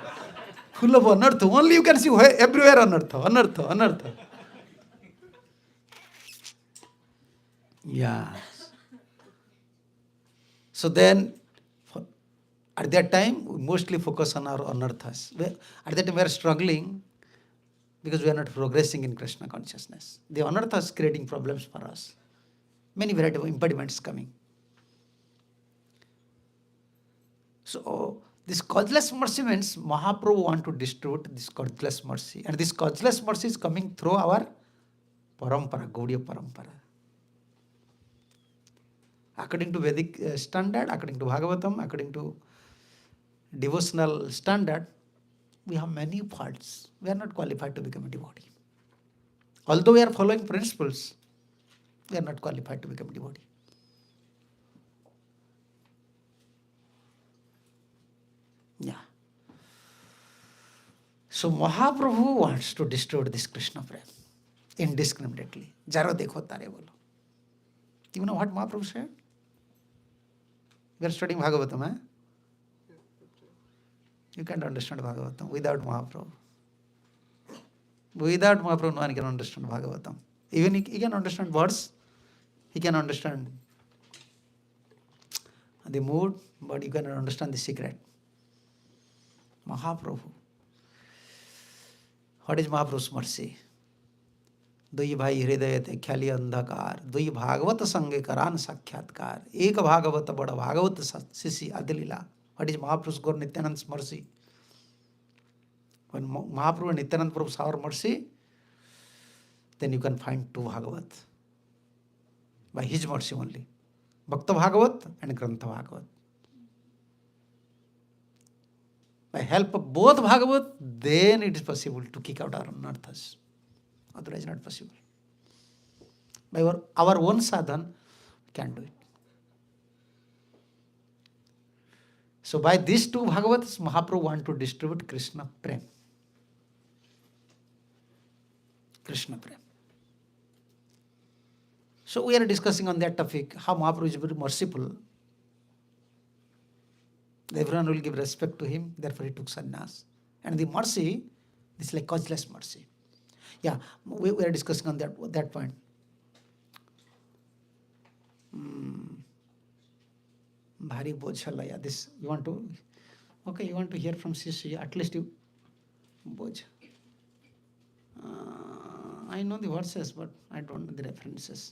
Full of anartha. Only you can see everywhere anartha. Yeah. So then, at that time, we mostly focus on our anarthas. At that time, we are struggling because we are not progressing in Krishna consciousness. The anarthas is creating problems for us. Many variety of impediments coming. So, this causeless mercy means Mahaprabhu want to distribute this causeless mercy. And this causeless mercy is coming through our parampara, Gaudiya parampara. According to Vedic standard, according to Bhagavatam, according to devotional standard, we have many faults. We are not qualified to become a devotee. Although we are following principles, we are not qualified to become a devotee. Yeah. So Mahaprabhu wants to destroy this Krishna prem indiscriminately. Jaro dekho tare bolo. You know what Mahaprabhu said? We are studying Bhagavatam, eh? You can't understand Bhagavatam without Mahaprabhu. Without Mahaprabhu, no one can understand Bhagavatam. Even he can understand words, he can understand the mood, but you cannot understand the secret. Mahaprabhu. What is Mahaprabhu's mercy? दुई भाई हृदय थे ख्याली अंधकार दुई भागवत संगे करान साक्षात्कार एक भागवत बड़ा Bhagavat शिशि Adi Lila. What is Mahaprabhu's Gaur Nityananda's mercy? When Mahaprabhu and Nityananda Prabhu saw our mercy, then you can find two Bhagavat. By his mercy only. Bhakta Bhagavat and Grantha Bhagavat. By help of both Bhagavat, then it is possible to kick out our anarthas. Otherwise not possible. By our own sadhan, we can't do it. So by these two Bhagavats, Mahaprabhu want to distribute Krishna Prem. Krishna Prem. So we are discussing on that topic, how Mahaprabhu is very merciful. Everyone will give respect to him, therefore he took sannyas. And the mercy, this is like causeless mercy. Yeah, we are discussing on that point. Bhari Bojhalaya. This you want to, okay, you want to hear from Sisi, at least you Boj. I know the verses, but I don't know the references.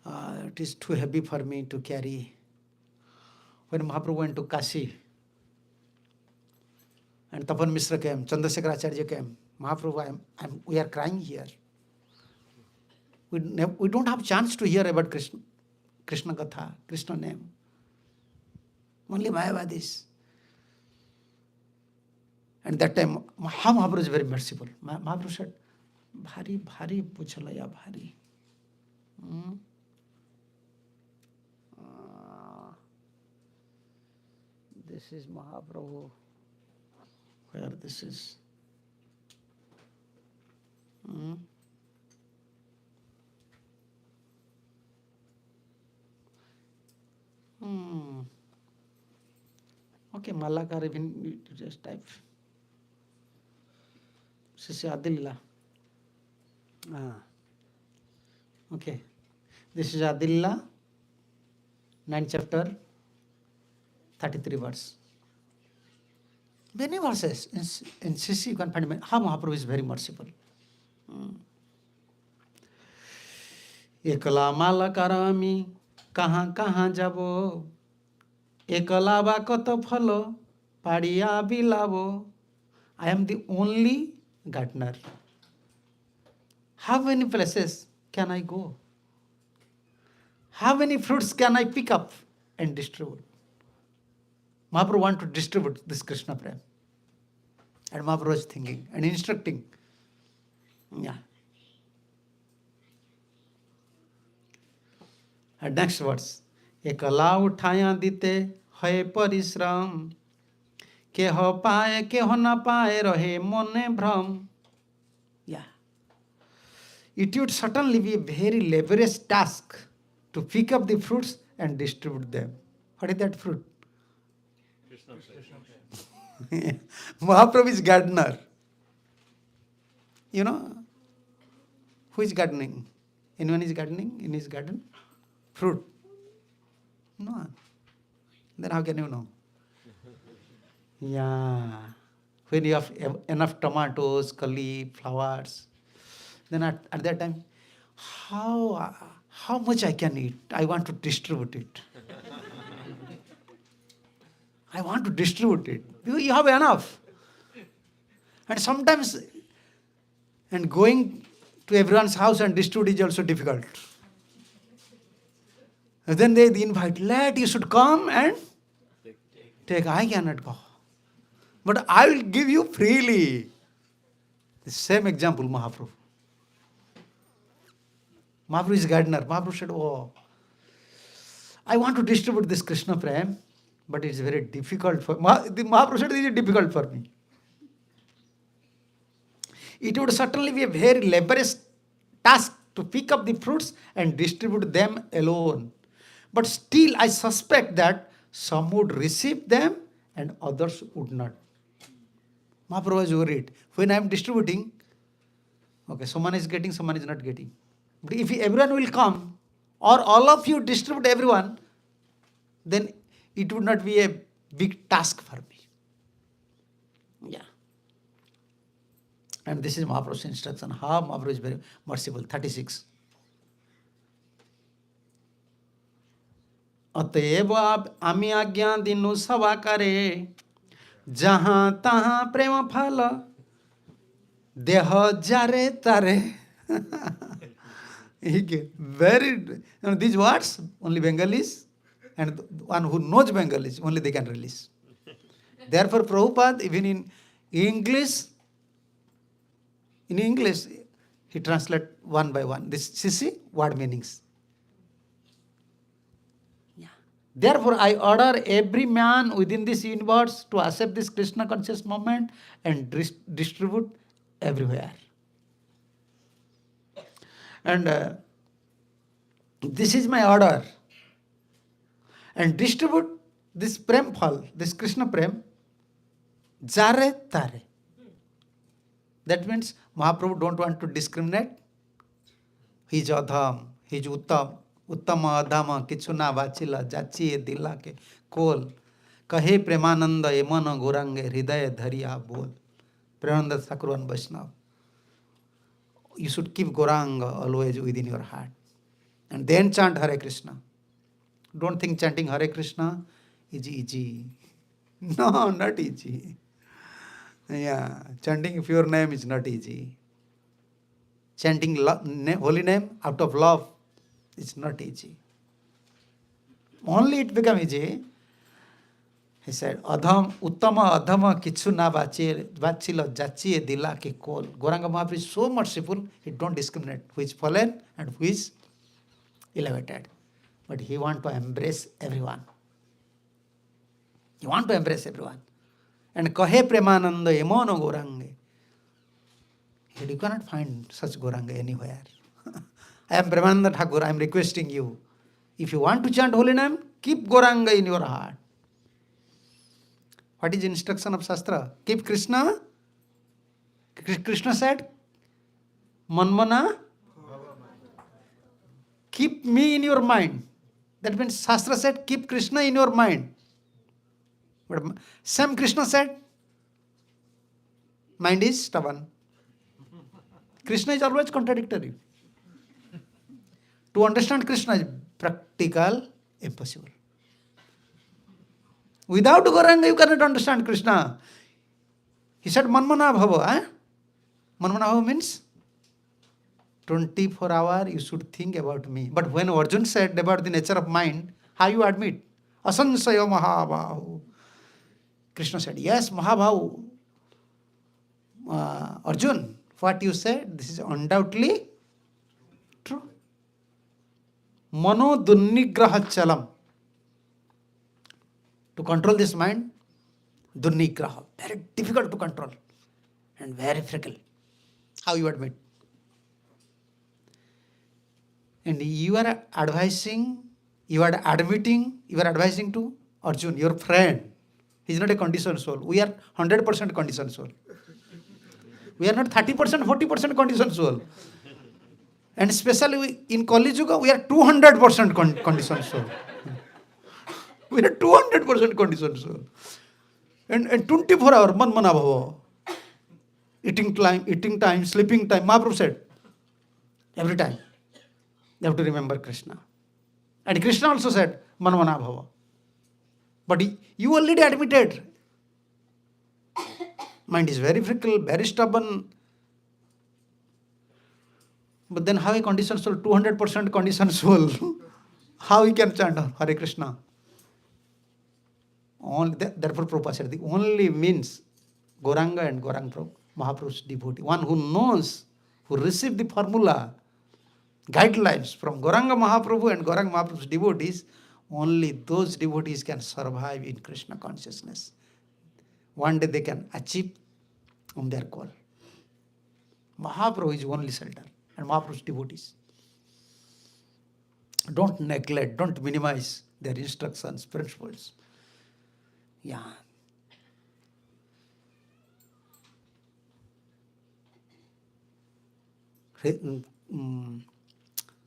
It is too heavy for me to carry. When Mahaprabhu went to Kashi, and Tapan Mishra came, Chandrasekhar Acharya came, Mahaprabhu, we are crying here. We don't have chance to hear about Krishna Katha, Krishna name. Only Mayavadis. And that time, Mahaprabhu is very merciful. Mahaprabhu said, Bhari, bhari, puchalaya, bhari. This is Mahaprabhu. Where this is? Okay, Malakar, even you just type. Sisi Adilila. Okay. This is Adilila, 9th chapter, 33 verse. Many verses. In Sisi you can find how Mahaprabhu is very merciful. Ekala malakarami kahan kahan jabo ekala ba koto phalo padiya bilabo. I am the only gardener. How many places can I go? How many fruits can I pick up and distribute? Mahaprabhu want to distribute this Krishna Prem. And Mahaprabhu is thinking and instructing. Yeah. And next words. Ekala uthaya dite hai parisram ke ho paye ke ho na paye rahe mone bhram. Yeah. It would certainly be a very laborious task to pick up the fruits and distribute them. What is that fruit? Mahaprabhu is gardener. You know, who is gardening? Anyone is gardening in his garden? Fruit? No. Then how can you know? Yeah. When you have enough tomatoes, cauliflowers, then at that time, how much I can eat? I want to distribute it. I want to distribute it. You have enough. And sometimes, and going to everyone's house and distribute is also difficult. And then they invite, you should come and take. I cannot go. But I will give you freely. The same example, Mahaprabhu. Mahaprabhu is gardener. Mahaprabhu said, I want to distribute this Krishna Prem, but it's very difficult for Mahaprabhu said, it is difficult for me. It would certainly be a very laborious task to pick up the fruits and distribute them alone. But still I suspect that some would receive them and others would not. Mahaprabhu was worried. When I am distributing, okay, someone is getting, someone is not getting. But if everyone will come, or all of you distribute everyone, then it would not be a big task for me. Yeah. And this is Mahaprabhu's instruction. How Mahaprabhu is very merciful. 36. अतएव आप आमी आज्ञा दिनु सभा करे जहाँ तहाँ प्रेम फल देह जारे तारे. Very, these words only Bengalis and one who knows Bengalis only they can release. Therefore Prabhupada even in English he translate one by one this CC word meanings. Therefore, I order every man within this universe to accept this Krishna conscious movement and distribute everywhere. And this is my order. And distribute this prem phal, this Krishna prem, jare tare. That means Mahaprabhu don't want to discriminate. He is adham, he is uttam. उत्तम अधम किछु ना बाचिला जाचिए दिला के कोल कहे प्रेमानंद ये मन गौरांगे हृदय धरिया बोल. Premananda Thakur and Vaishnava. You should keep Gauranga always within your heart. And then chant Hare Krishna. Don't think chanting Hare Krishna is easy. No, not easy. Yeah, chanting pure name is not easy. Chanting holy name out of love, it's not easy. Only it become easy. He said, Adham, Uttama, Adhama, Kichu na Vachila, Jachi, Dila, Ke Kol. Gauranga Mahaprabhu is so merciful, he don't discriminate who is fallen and who is elevated. But he want to embrace everyone. He want to embrace everyone. And Kahe Premananda, Emono Gaurange. You cannot find such Gauranga anywhere. I am Premananda Thakur, I am requesting you. If you want to chant holy name, keep Gauranga in your heart. What is the instruction of Shastra? Keep Krishna. Krishna said, Manmana. Keep me in your mind. That means Shastra said, keep Krishna in your mind. But Sam Krishna said, mind is stubborn. Krishna is always contradictory. To understand Krishna is practical, impossible. Without Gauranga, you cannot understand Krishna. He said, Manmana Bhava. Manmana Bhava means 24 hours you should think about me. But when Arjuna said about the nature of mind, how you admit? Asansaya Mahabahu. Krishna said, yes, Mahabahu. Arjuna, what you said, this is undoubtedly true. Mano Dunnigraha Chalam. To control this mind, Dunnigraha. Very difficult to control and very fickle. How you admit? And you are advising to Arjuna, your friend. He is not a conditioned soul. We are 100% conditioned soul. We are not 30%, 40% conditioned soul. And especially in Kali Yuga, we are 200% conditioned soul. We are 200% conditioned soul. And 24 hours, Manmana Bhava. Eating time, sleeping time. Mahaprabhu said, every time, you have to remember Krishna. And Krishna also said, Manmana Bhava. But you already admitted. Mind is very fickle, very stubborn. But then how a conditioned soul, 200% conditioned soul, how he can chant Hare Krishna? Therefore Prabhupada said, the only means Gauranga and Gauranga Mahaprabhu's devotee, one who knows, who received the formula, guidelines from Gauranga Mahaprabhu and Gauranga Mahaprabhu's devotees, only those devotees can survive in Krishna consciousness. One day they can achieve on their call. Mahaprabhu is only shelter and Mahaprabhu's devotees. Don't neglect, don't minimize their instructions, principles. Yeah.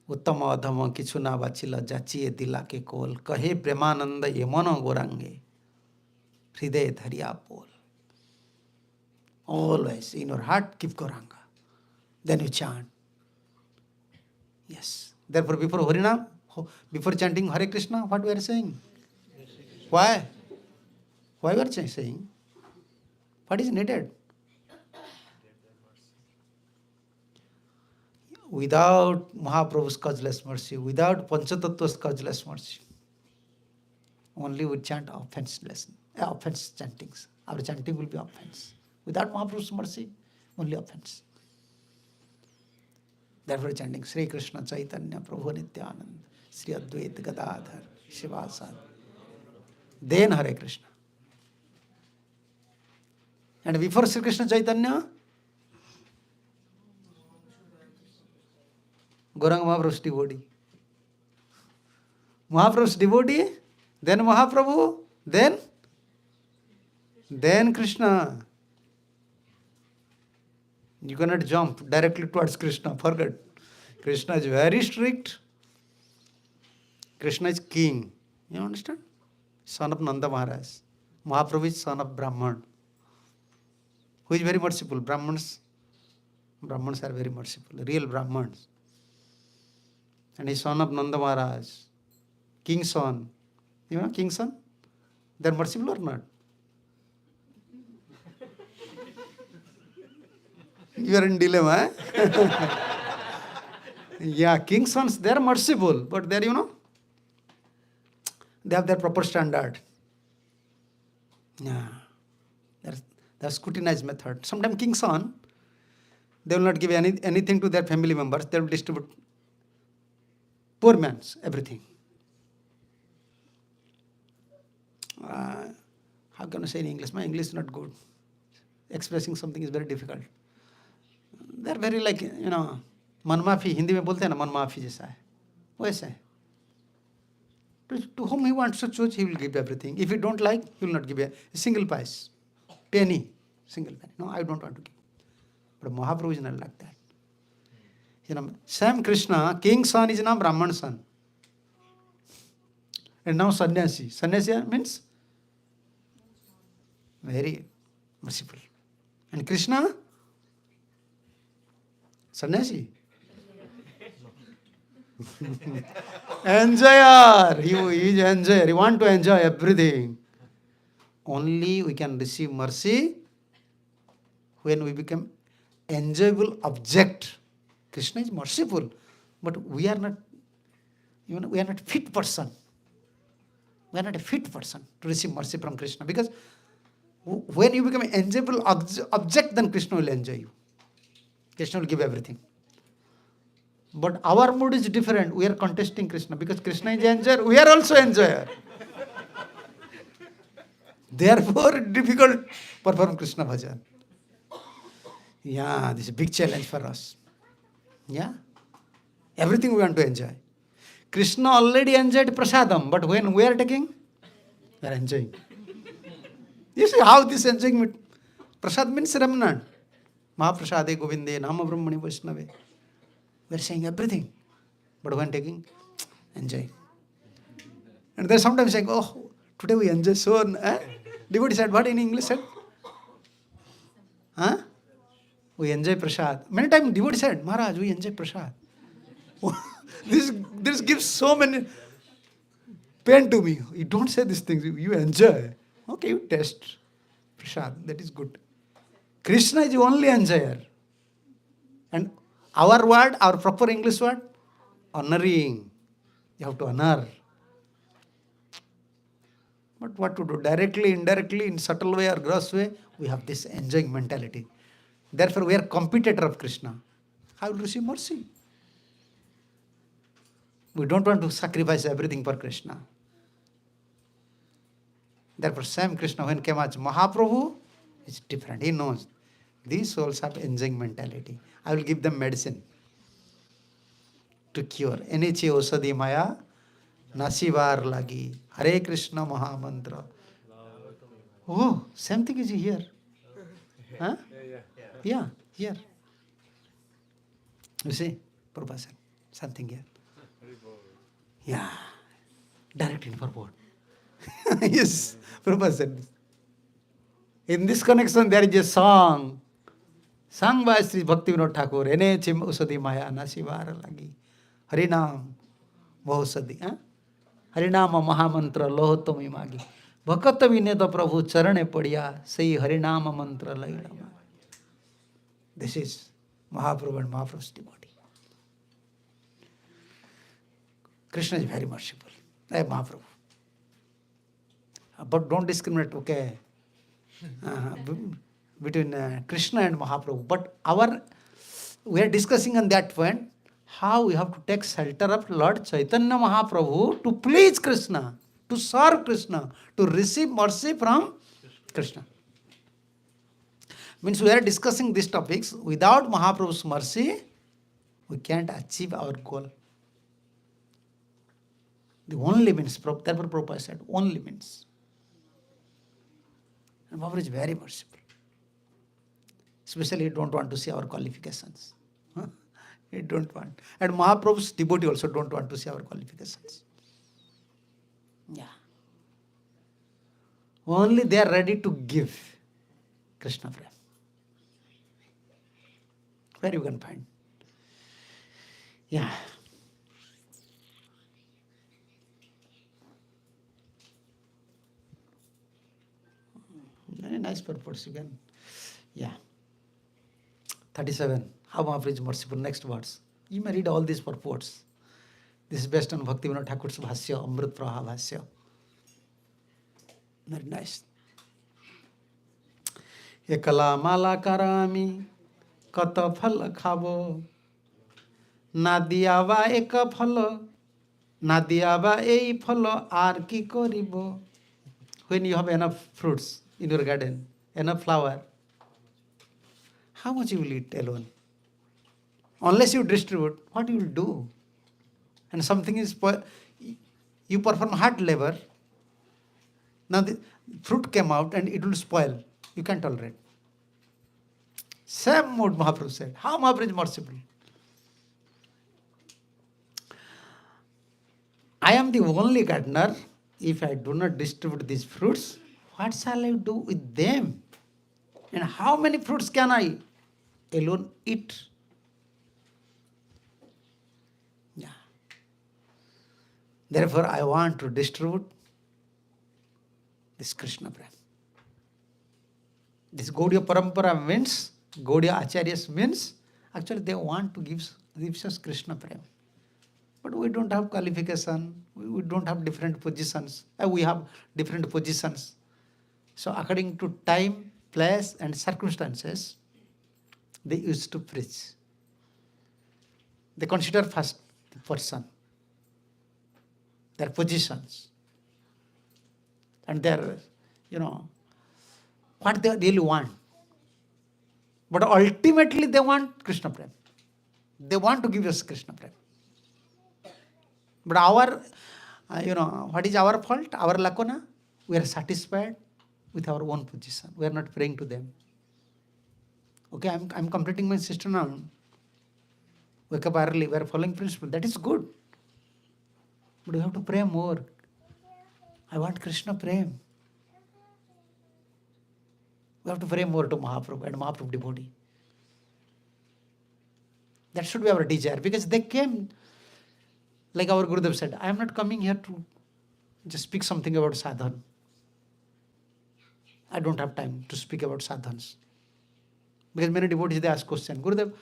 उत्तम अधम किछु ना बाचिला जाचिए दिला के कोल कहे प्रेमानंद ये मनो गोरांगे हृदय धरिया पोल. Always in your heart keep Gauranga. Then you chant. Yes. Therefore before Harinam, before chanting Hare Krishna, what we are saying? Why? Why we are saying? What is needed? Without Mahaprabhu's causeless mercy, without Panchatattva's causeless mercy, only we chant offense chantings. Our chanting will be offense. Without Mahaprabhu's mercy, only offense. Therefore chanting Sri Krishna Chaitanya Prabhu Nityanand, Sri Advaita Gadadhar, Shivasad. Then Hare Krishna. And before Sri Krishna Chaitanya, Gauranga Mahaprabhu's devotee. Mahaprabhu's devotee, then Mahaprabhu, then Krishna. You cannot jump directly towards Krishna, forget. Krishna is very strict. Krishna is king. You understand? Son of Nanda Maharaj. Mahaprabhu is son of Brahman. Who is very merciful? Brahmans are very merciful, real Brahmans. And he is son of Nanda Maharaj, king's son. You know king's son? They are merciful or not? You are in dilemma, eh? Yeah, king's sons, they are merciful, but they are, they have their proper standard. Yeah. That's scrutinized method. Sometimes king's son, they will not give anything to their family members. They will distribute poor man's everything. How can I say in English? My English is not good. Expressing something is very difficult. They are very like, मनमाफी, Hindi में बोलते हैं ना मनमाफी जैसा है, वैसा है. To whom he wants to choose, he will give everything. If you don't like, he will not give a single pice, penny, single penny. No, I don't want to give. But Mahaprabhu is not like that. Same Krishna, king's son is now Brahman's son. And now sannyasi. Sannyasi means very merciful. And Krishna, sannyasi. Enjoyer. He is enjoyer. He want to enjoy everything. Only we can receive mercy when we become enjoyable object. Krishna is merciful, but we are not, we are not fit person. We are not a fit person to receive mercy from Krishna, because when you become an enjoyable object, then Krishna will enjoy you. Krishna will give everything. But our mood is different. We are contesting Krishna, because Krishna is enjoyer, we are also enjoyer. Therefore, difficult to perform Krishna bhajan. Yeah, this is a big challenge for us. Yeah, everything we want to enjoy. Krishna already enjoyed prasadam, but when we are taking, we are enjoying. You see how this enjoying, prasad means remnant. Mahaprasade Govinde, Nama Brahmani Vaishnave. We are saying everything, but when taking, enjoy. And they are sometimes saying, oh, today we enjoy so. Devotee said, what in English said? Huh? We enjoy prasad. Many times devotee said, Maharaj, we enjoy prasad. This gives so many pain to me. You don't say these things, you enjoy. Okay, you taste prasad, that is good. Krishna is the only enjoyer. And our word, our proper English word, honoring. You have to honor. But what to do? Directly, indirectly, in subtle way or gross way, we have this enjoying mentality. Therefore, we are competitor of Krishna. How will receive mercy? We don't want to sacrifice everything for Krishna. Therefore, same Krishna, when came as Mahaprabhu, is different. He knows these souls have enjoying mentality. I will give them medicine. to cure. Eneche osadi maya nasivar lagi. Hare Krishna Mahamantra. Oh, same thing is here. Huh? Yeah, here. You see, Prabhupada said something here. Yeah, direct in purport. Yes, Prabhupada said this. In this connection, there is a song sung by Sri Bhaktivinoda Thakur. Ene chim usadi maya nasivara lagi. Harinam bahusadi. Harinama Mahamantra lohotami magi. Bhakat vineda Prabhu charane padya. Sei Harinama mantra laila. This is Mahaprabhu and Mahaprabhu's devotee. Krishna is very merciful. Mahaprabhu. But don't discriminate, okay, between Krishna and Mahaprabhu. But we are discussing on that point, how we have to take shelter of Lord Chaitanya Mahaprabhu to please Krishna, to serve Krishna, to receive mercy from Krishna. Means we are discussing these topics. Without Mahaprabhu's mercy, we can't achieve our goal. The only means, therefore Prabhupada said, only means. And Mahaprabhu is very merciful. Especially, he don't want to see our qualifications. He don't want. And Mahaprabhu's devotee also don't want to see our qualifications. Yeah. Only they are ready to give Krishna Prem. Where you can find. Yeah. Very nice purpose you can. Yeah. 37. How Mahaprabhu is merciful. Next words. You may read all these purports. This is based on Bhaktivinoda Thakur's Bhasya, Amrit Praha Bhasya. Very nice. Ekala mala karami kata phal khabo nadiaba eka phal nadiaba ei phal ar ki koribo. When you have enough fruits in your garden, enough flower, how much you will eat alone? Unless you distribute, what you will do? And something is, you perform hard labor, now the fruit came out and it will spoil. You can't tolerate. Same mode Mahaprabhu said. How Mahaprabhu is merciful? I am the only gardener. If I do not distribute these fruits, what shall I do with them? And how many fruits can I alone eat? Yeah. Therefore, I want to distribute this Krishna Prem. This Gaudiya Parampara means, Gaudiya Acharyas means, actually they want to give us Krishna Prem. But we don't have qualification, we don't have different positions. We have different positions. So according to time, place and circumstances, they used to preach. They consider first the person, their positions, and their, what they really want. But ultimately they want Krishna Prem. They want to give us Krishna Prem. But our, what is our fault, our lakona? We are satisfied with our own position. We are not praying to them. Okay, I'm completing my sister now. Wake up early, we are following principle. That is good. But we have to pray more. I want Krishna Prem. We have to pray more to Mahaprabhu and Mahaprabhu devotee. That should be our desire. Because they came, like our Gurudev said, I am not coming here to just speak something about sadhana. I don't have time to speak about sadhans. Because many devotees, they ask question, Gurudev,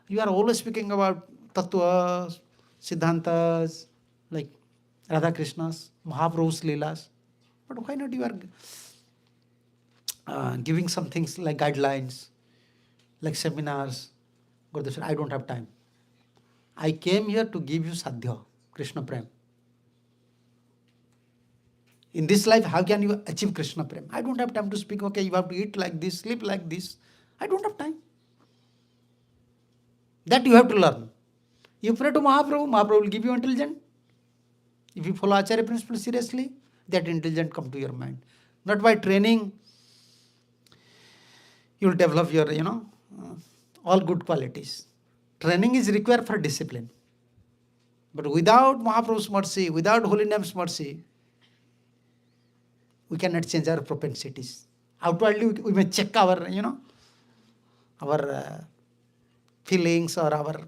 you are always speaking about tattvas, siddhantas, like Radha Krishna's, Mahaprabhu's leelas. But why not you are giving some things like guidelines, like seminars? Gurudev said, I don't have time. I came here to give you sadhya, Krishna Prem. In this life, how can you achieve Krishna Prem? I don't have time to speak, okay, you have to eat like this, sleep like this. I don't have time. That you have to learn. You pray to Mahaprabhu, Mahaprabhu will give you intelligence. If you follow Acharya principle seriously, that intelligence come to your mind. Not by training, you will develop your, all good qualities. Training is required for discipline. But without Mahaprabhu's mercy, without Holy Name's mercy, we cannot change our propensities. Outwardly, we may check our, our feelings or our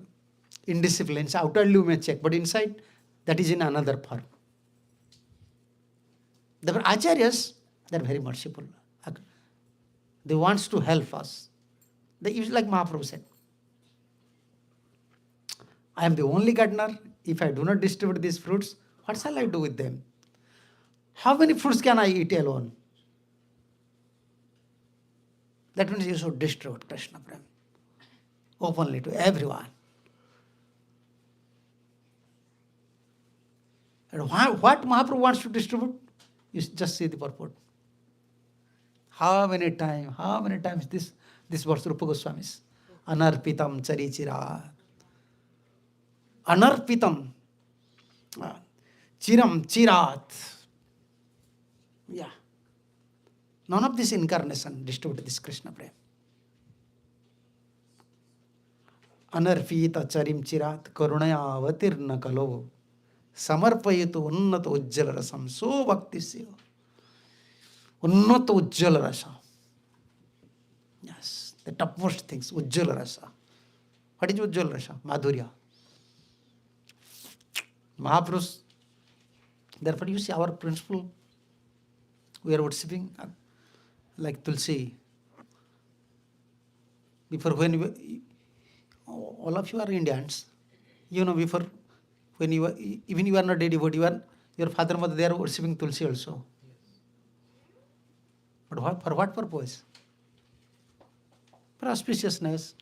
indisciplines. Outwardly, we may check, but inside, that is in another form. The Acharyas, they are very merciful. They want to help us. They use like Mahaprabhu said, I am the only gardener. If I do not distribute these fruits, what shall I do with them? How many fruits can I eat alone? That means you should distribute Krishna Prem openly to everyone. And what Mahaprabhu wants to distribute? You just see the purport. How many times this verse Rupa Goswami's Anarpitam Charichira. Anarpitam Chiram Chirat. Yeah. None of this incarnation distribute this Krishna Prem. Anarpita Charim Chirat Karunaya Avatirna Kalo Samarpayitu Unnata Ujjala Rasam So Bhakti Siva Unnata Ujjala Rasa. Yes, the topmost things, Ujjala Rasa. What is Ujjala Rasa? Madhurya. Mahaprabhu. Therefore, you see our principle, we are worshipping like Tulsi. Before when we, all of you are Indians, before when you are, even you are not a devotee, your father and mother, they are worshipping Tulsi also. But for what purpose? For auspiciousness,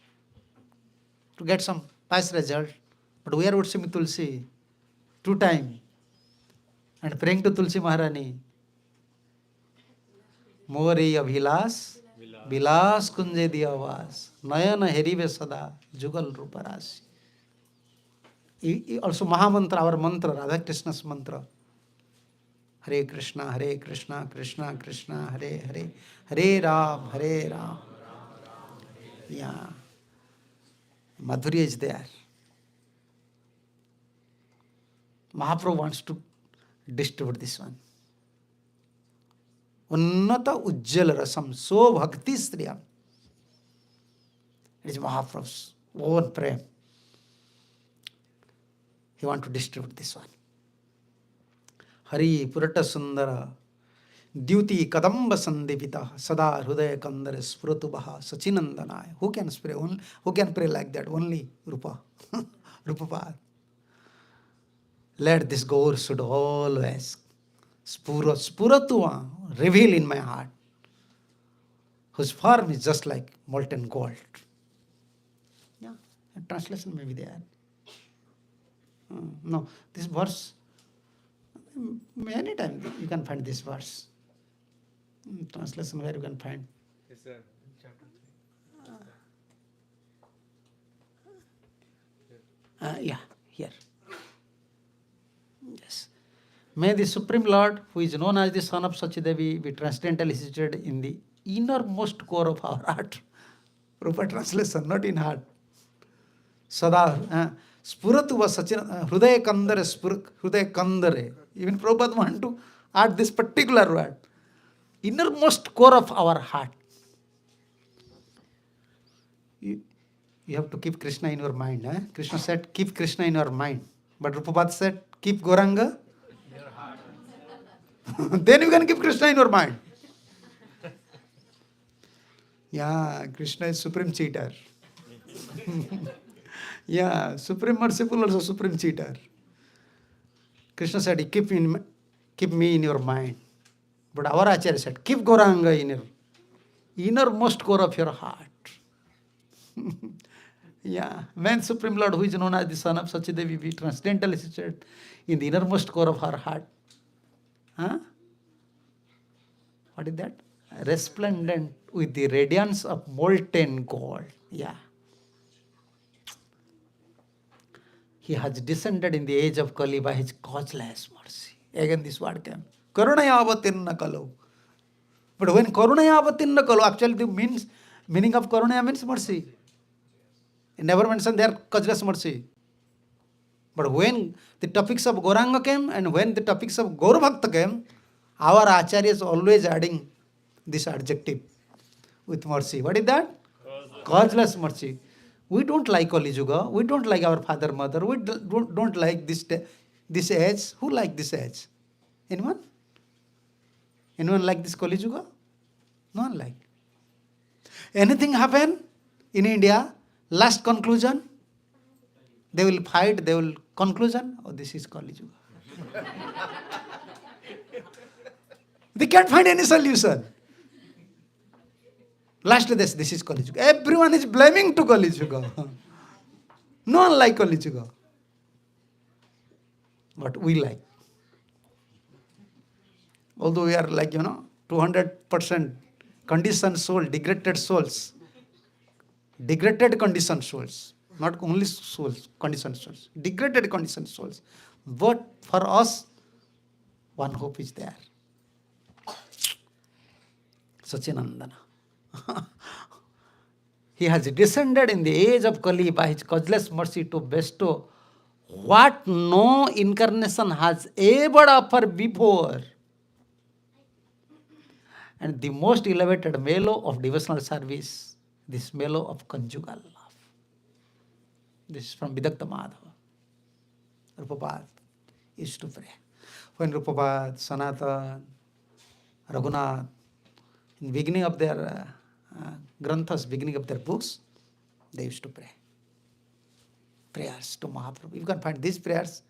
to get some past result. But we are worshipping Tulsi 2 times and praying to Tulsi Maharani. Mori Abhilas, Vilas Kunje Diyavas, Nayana Herive Sada, Jugal Ruparasi. Also Mahamantra, our mantra, Radha Krishna's mantra. Hare Krishna, Krishna Krishna, Hare Hare, Hare Ram, Hare Ram. Yeah. Madhurya is there. Mahaprabhu wants to distribute this one. Unnata Ujjala Rasam So Bhakti Striyam. It is Mahaprabhu's own prem. He wants to distribute this one. Hari Purata Sundara Dyuti Kadamba Sandipita Sada Hrudaya Kandara Spuratubaha Sachinandanaya. Who can pray? Who can pray like that? Only Rupa. Rupapad. Let this Gaur should always Spuratuva reveal in my heart, whose form is just like molten gold. Yeah, a translation may be there. No, this verse, many times you can find this verse. Translation where you can find. Is that chapter 3? Yeah, here. Yes. May the Supreme Lord, who is known as the Son of Sachidevi, be transcendentally situated in the innermost core of our heart. Proper translation, not in heart. Sada Spuratu was Sachin Hrudaya Kandare Hrudaya Kandare. Even Prabhupada want to add this particular word. Innermost core of our heart. You have to keep Krishna in your mind. Krishna said, keep Krishna in your mind. But Prabhupada said, keep Gauranga. Then you can keep Krishna in your mind. Yeah, Krishna is supreme cheater. Yeah, supreme merciful also supreme cheater. Krishna said, keep me in your mind. But our Acharya said, keep Gauranga in your innermost core of your heart. Yeah, when Supreme Lord, who is known as the Son of Sachidevi, be transcendentally situated in the innermost core of our heart. Huh? What is that? Resplendent with the radiance of molten gold. Yeah. He has descended in the age of Kali by his causeless mercy. Again this word came. Karunaya avatirna kalu. But when Karunaya avatirna kalu, actually the meaning of Karunaya means mercy. It never mentioned there causeless mercy. But when the topics of Gauranga came and when the topics of Gaur Bhakta came, our Acharya is always adding this adjective with mercy. What is that? Causeless mercy. We don't like Kali Yuga. We don't like our father, mother. We don't like this age. Who like this age? Anyone? Anyone like this Kali Yuga? No one like. Anything happen in India, last conclusion, they will fight, they will conclusion, oh, this is Kali Yuga. They can't find any solution. Lastly, this is Kali Yuga. Everyone is blaming to Kali Yuga. No one like Kali Yuga. But we like. Although we are like, 200% conditioned soul, degraded souls. Degraded conditioned souls. Not only souls, conditioned souls. Degraded conditioned souls. But for us, one hope is there. Sachinandana. He has descended in the age of Kali by his causeless mercy to bestow what no incarnation has ever offered before. And the most elevated mellow of devotional service, this mellow of conjugal love. This is from Vidakta Madhava. Rupapad used to pray. When Rupapad, Sanatan, Raghunath, in beginning of their granthas, beginning of their books, they used to pray. Prayers to Mahaprabhu. You can find these prayers,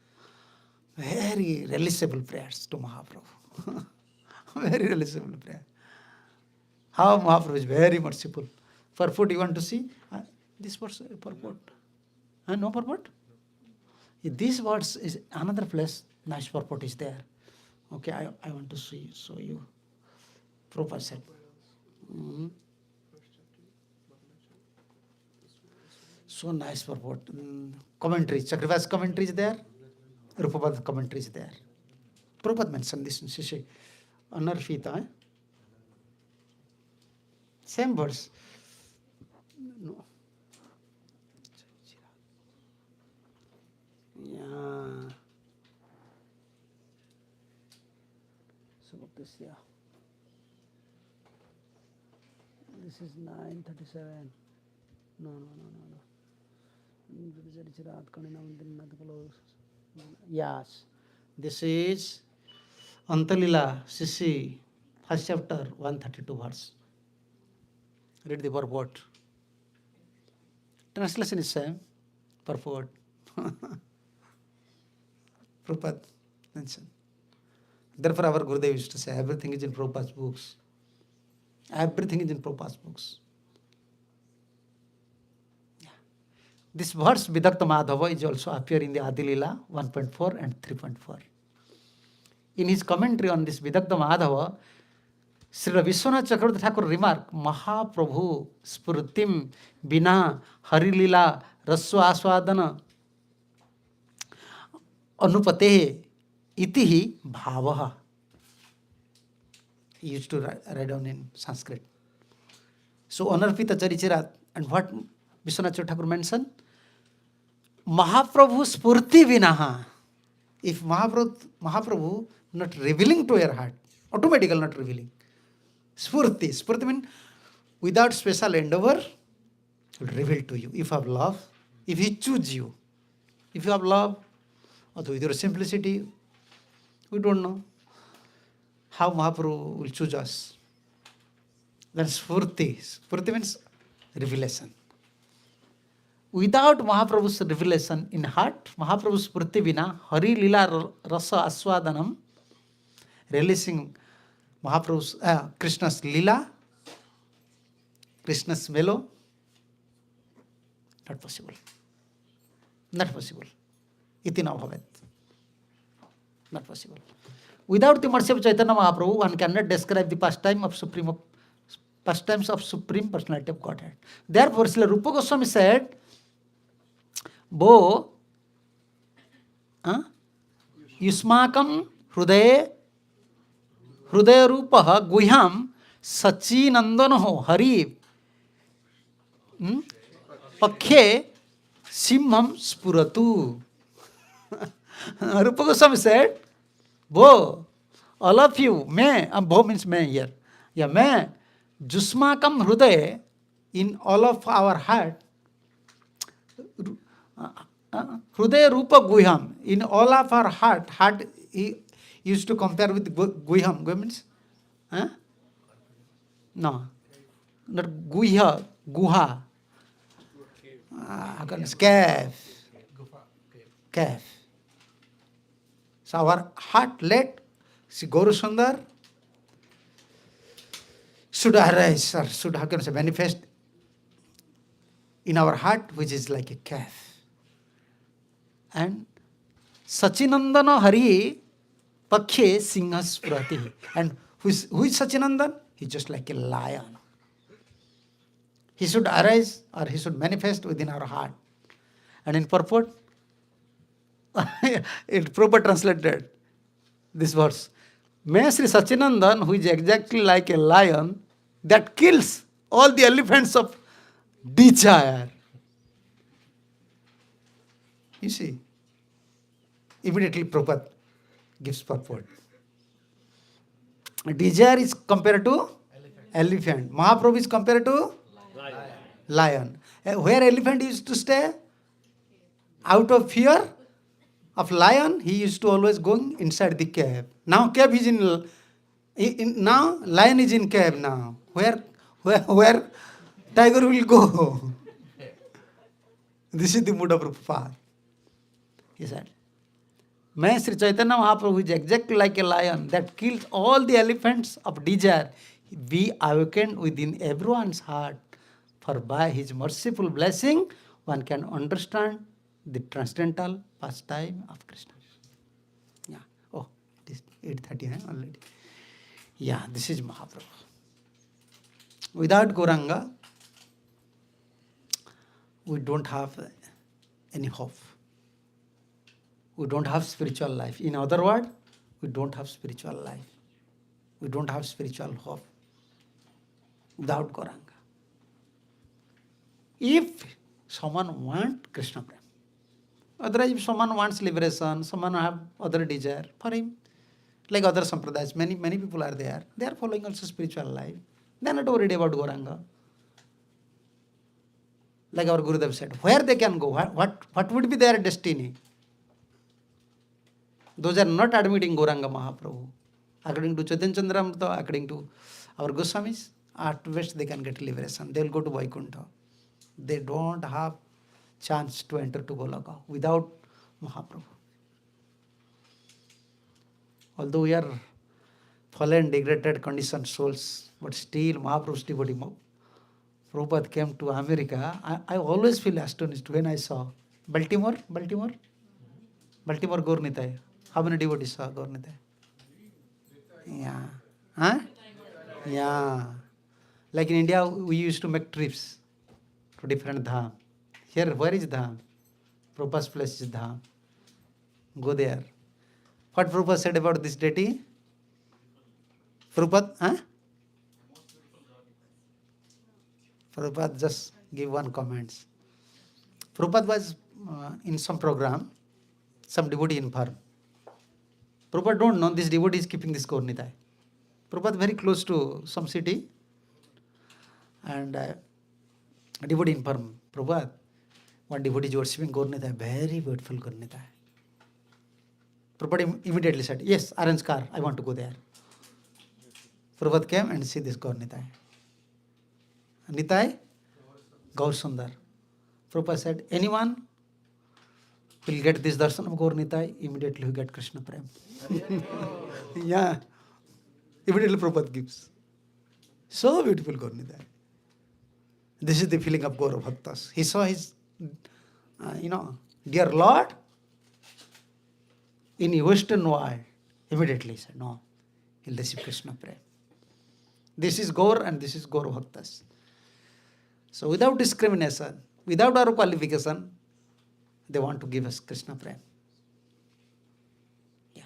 very realizable prayers to Mahaprabhu. Very realizable prayer. How Mahaprabhu is very merciful. Purport you want to see? This verse, purport. No purport? This verse is another place, nice purport is there. Okay, I want to show you. Prabhupada said. So nice purport. Commentary, Chakravarti commentary is there. Rupapada commentary is there. Prabhupada mentioned this in Shishi. Anarfita. Same verse. No. Yeah. So this, yeah. This is 937. No. Yes. This is Antalila, Sisi, first chapter, 132 verse. Read the purport. Translation is same. Purport. Prabhupada mentioned. Therefore, our Gurudev used to say, everything is in Prabhupada's books. Everything is in Prabhupada's books. Yeah. This verse, Vidakta Madhava, is also appear in the Adilila 1.4 and 3.4. In his commentary on this Vidakta Madhava, Sri Vishwanath Chakravarti Thakur remarked, Mahaprabhu spurtim bina harilila raswa aswadana anupate itihi bhavaha. He used to write down in Sanskrit. So, Anarpita Charichirat, and what Vishwanath Thakur mentioned? Mahaprabhu spurti vinaha. If Mahaprabhu not revealing to your heart, automatically not revealing. Spurti means without special endeavor, will reveal to you. If you have love, if he choose you, if you have love, or with your simplicity, we don't know how Mahaprabhu will choose us. Then Spurti means revelation. Without Mahaprabhu's revelation in heart, Mahaprabhu's Spurti vina, Hari Lila Rasa Aswadanam, releasing Mahaprabhu's, Krishna's Lila, Krishna's mellow, not possible. Not possible. Iti na bhavet. Not possible. Without the mercy of Chaitanya Mahaprabhu, one cannot describe the pastimes of Supreme Personality of Godhead. Therefore, Srila Rupa Goswami said, Bo युष्माकं हृदय हृदय रूपः गुह्यं सच्चिनंदनो हरि पक्षे सिंहम स्फुरतु. Rupa Goswami said, Bo, all of you, may, Bo means may here. Yeah, may, Jusmakam Hruday, in all of our heart, Hruday Rupa Guhyam, in all of our heart, he used to compare with Guhyam. Guhyam means? No, not Guhya, Guha. Cave. Cave. So our heart let see Gauru Sundar should arise or should how can I say manifest in our heart, which is like a cave. And Sachinandana Hari Pakshe Singhas Prati. And who is Sachinandan? He's just like a lion. He should arise or he should manifest within our heart. And in purport, it proper translated this verse. May Sri Sachinandan, who is exactly like a lion, that kills all the elephants of desire. You see, immediately Prabhupada gives purport. Desire is compared to elephant. Mahaprabhu is compared to lion. Where elephant used to stay? Out of fear of lion, he used to always go inside the cave. Now cave is now lion is in cave now. Where tiger will go? This is the mood of Prabhupada. He said, May Sri Chaitanya Mahaprabhu is exactly like a lion that kills all the elephants of desire. Be awakened within everyone's heart. For by his merciful blessing, one can understand the transcendental pastime of Krishna. Yeah. Oh, it is 8:30 already. Yeah, this is Mahaprabhu. Without Gauranga, we don't have any hope. We don't have spiritual life. In other words, we don't have spiritual life. We don't have spiritual hope without Gauranga. If someone wants Krishna Prem, otherwise if someone wants liberation, someone have other desire, for him, like other sampradayas, many people are there, they are following also spiritual life. They are not worried about Gauranga. Like our Gurudev said, where they can go, what would be their destiny? Those are not admitting Gauranga Mahaprabhu. According to Chaitanya Chandramrita, according to our Goswamis, at best they can get liberation. They will go to Vaikuntha. They don't have chance to enter to Goloka without Mahaprabhu. Although we are fallen, degraded, conditioned souls, but still Mahaprabhu's devotee. Prabhupada came to America. I always feel astonished when I saw Baltimore Gaur Nitai. How many devotees saw Gaur Nitai? Yeah. Huh? Yeah. Like in India, we used to make trips to different dham. Here, where is dham? Prabhupada's place is dham. Go there. What Prabhupada said about this deity? Prabhupada, huh? Prabhupada just give one comment. Prabhupada was in some program, some devotee informed. Prabhupada don't know this devotee is keeping this Gaur Nitai. Prabhupada very close to some city, and devotee informed Prabhupada, one devotee is worshipping Gaur Nitai, very beautiful Gaur Nitai. Prabhupada immediately said, yes, arrange car, I want to go there. Prabhupada came and see this Gaur Nitai. Nitai, Gaur Sundar. Prabhupada said, anyone will get this darshan of Gaur Nitai, immediately will get Krishna Prem. Yeah. Immediately Prabhupada gives. So beautiful Gaur Nitai. This is the feeling of Gaura Bhaktas. He saw his, dear Lord in the Western world. Immediately he said, no, he'll receive Krishna Prem. This is Gaur and this is Gaura Bhaktas. So without discrimination, without our qualification, they want to give us Krishna Prem.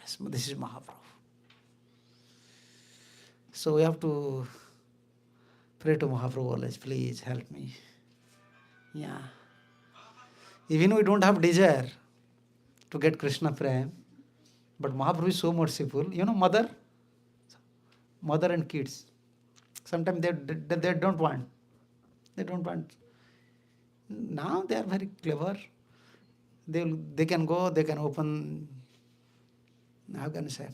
Yes, this is Mahaprabhu. So we have to pray to Mahaprabhu always, please help me. Yeah. Even we don't have desire to get Krishna Prem, but Mahaprabhu is so merciful. You know, mother and kids, sometimes they don't want. They don't want. Now they are very clever. They can go, they can open, how can I say,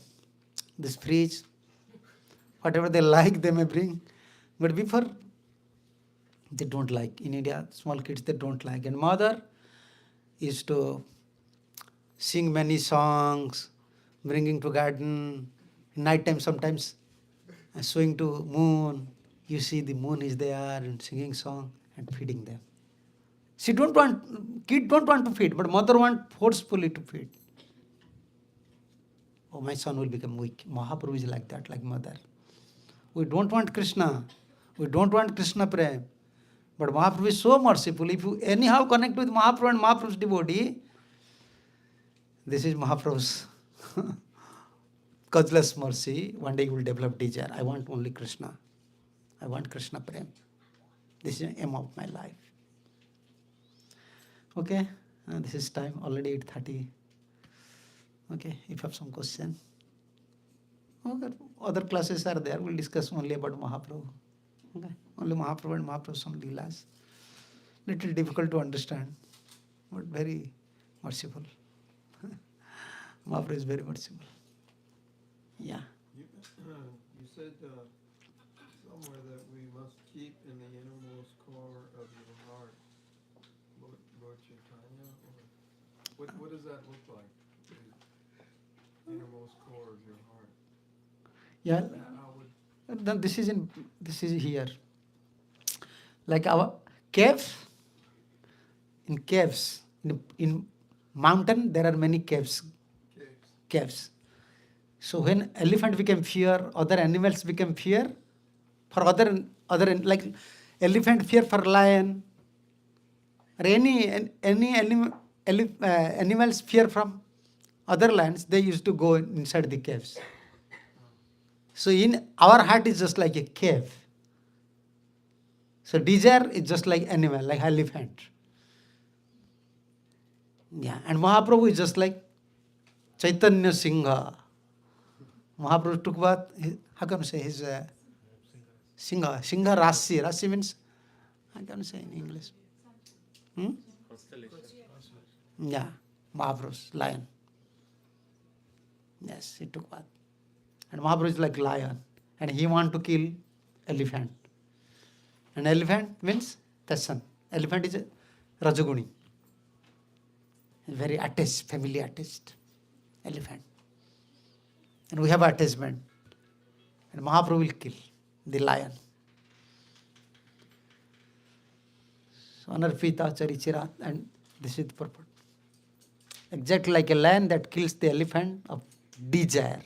this fridge, whatever they like they may bring. But before, they don't like. In India, small kids, they don't like. And mother used to sing many songs, bringing to garden, night time sometimes showing to moon. You see the moon is there and singing song and feeding them. Kid don't want to feed, but mother want forcefully to feed. Oh, my son will become weak. Mahaprabhu is like that, like mother. We don't want Krishna. We don't want Krishna Prem. But Mahaprabhu is so merciful. If you anyhow connect with Mahaprabhu and Mahaprabhu's devotee, this is Mahaprabhu's causeless mercy. One day you will develop desire. I want only Krishna. I want Krishna Prem. This is the aim of my life. Okay, this is time, already 8:30. Okay, if you have some question. Okay, other classes are there, we'll discuss only about Mahaprabhu. Okay, only Mahaprabhu and Mahaprabhu's some leelas. Little difficult to understand, but very merciful. Mahaprabhu is very merciful. Yeah. You said somewhere that we must keep in the innermost core of your heart. Lord Chaitanya? Or what does that look like? The innermost core of your heart. Yeah. How would Then this is here. Like our caves. In caves, in mountain there are many caves. Caves. So when elephant became fear, other animals became fear. For other like elephant fear for lion, or any animals fear from other lands, they used to go inside the caves. So in our heart is just like a cave. So desire is just like animal, like elephant. Yeah, and Mahaprabhu is just like Chaitanya Singha. Mahaprabhu took bath, how can I say his Singha Rasi. Rasi means, how can I say in English? Constellation. Yeah, Mahaprabhu's lion. Yes, he took bath. And Mahaprabhu is like lion. And he want to kill elephant. And elephant means Tassan. Elephant is a Rajaguni. Very attached, family attached. Elephant. And we have attachment. And Mahaprabhu will kill the lion. So Anarpita Charichira, and this is the purport. Exactly like a lion that kills the elephant of desire.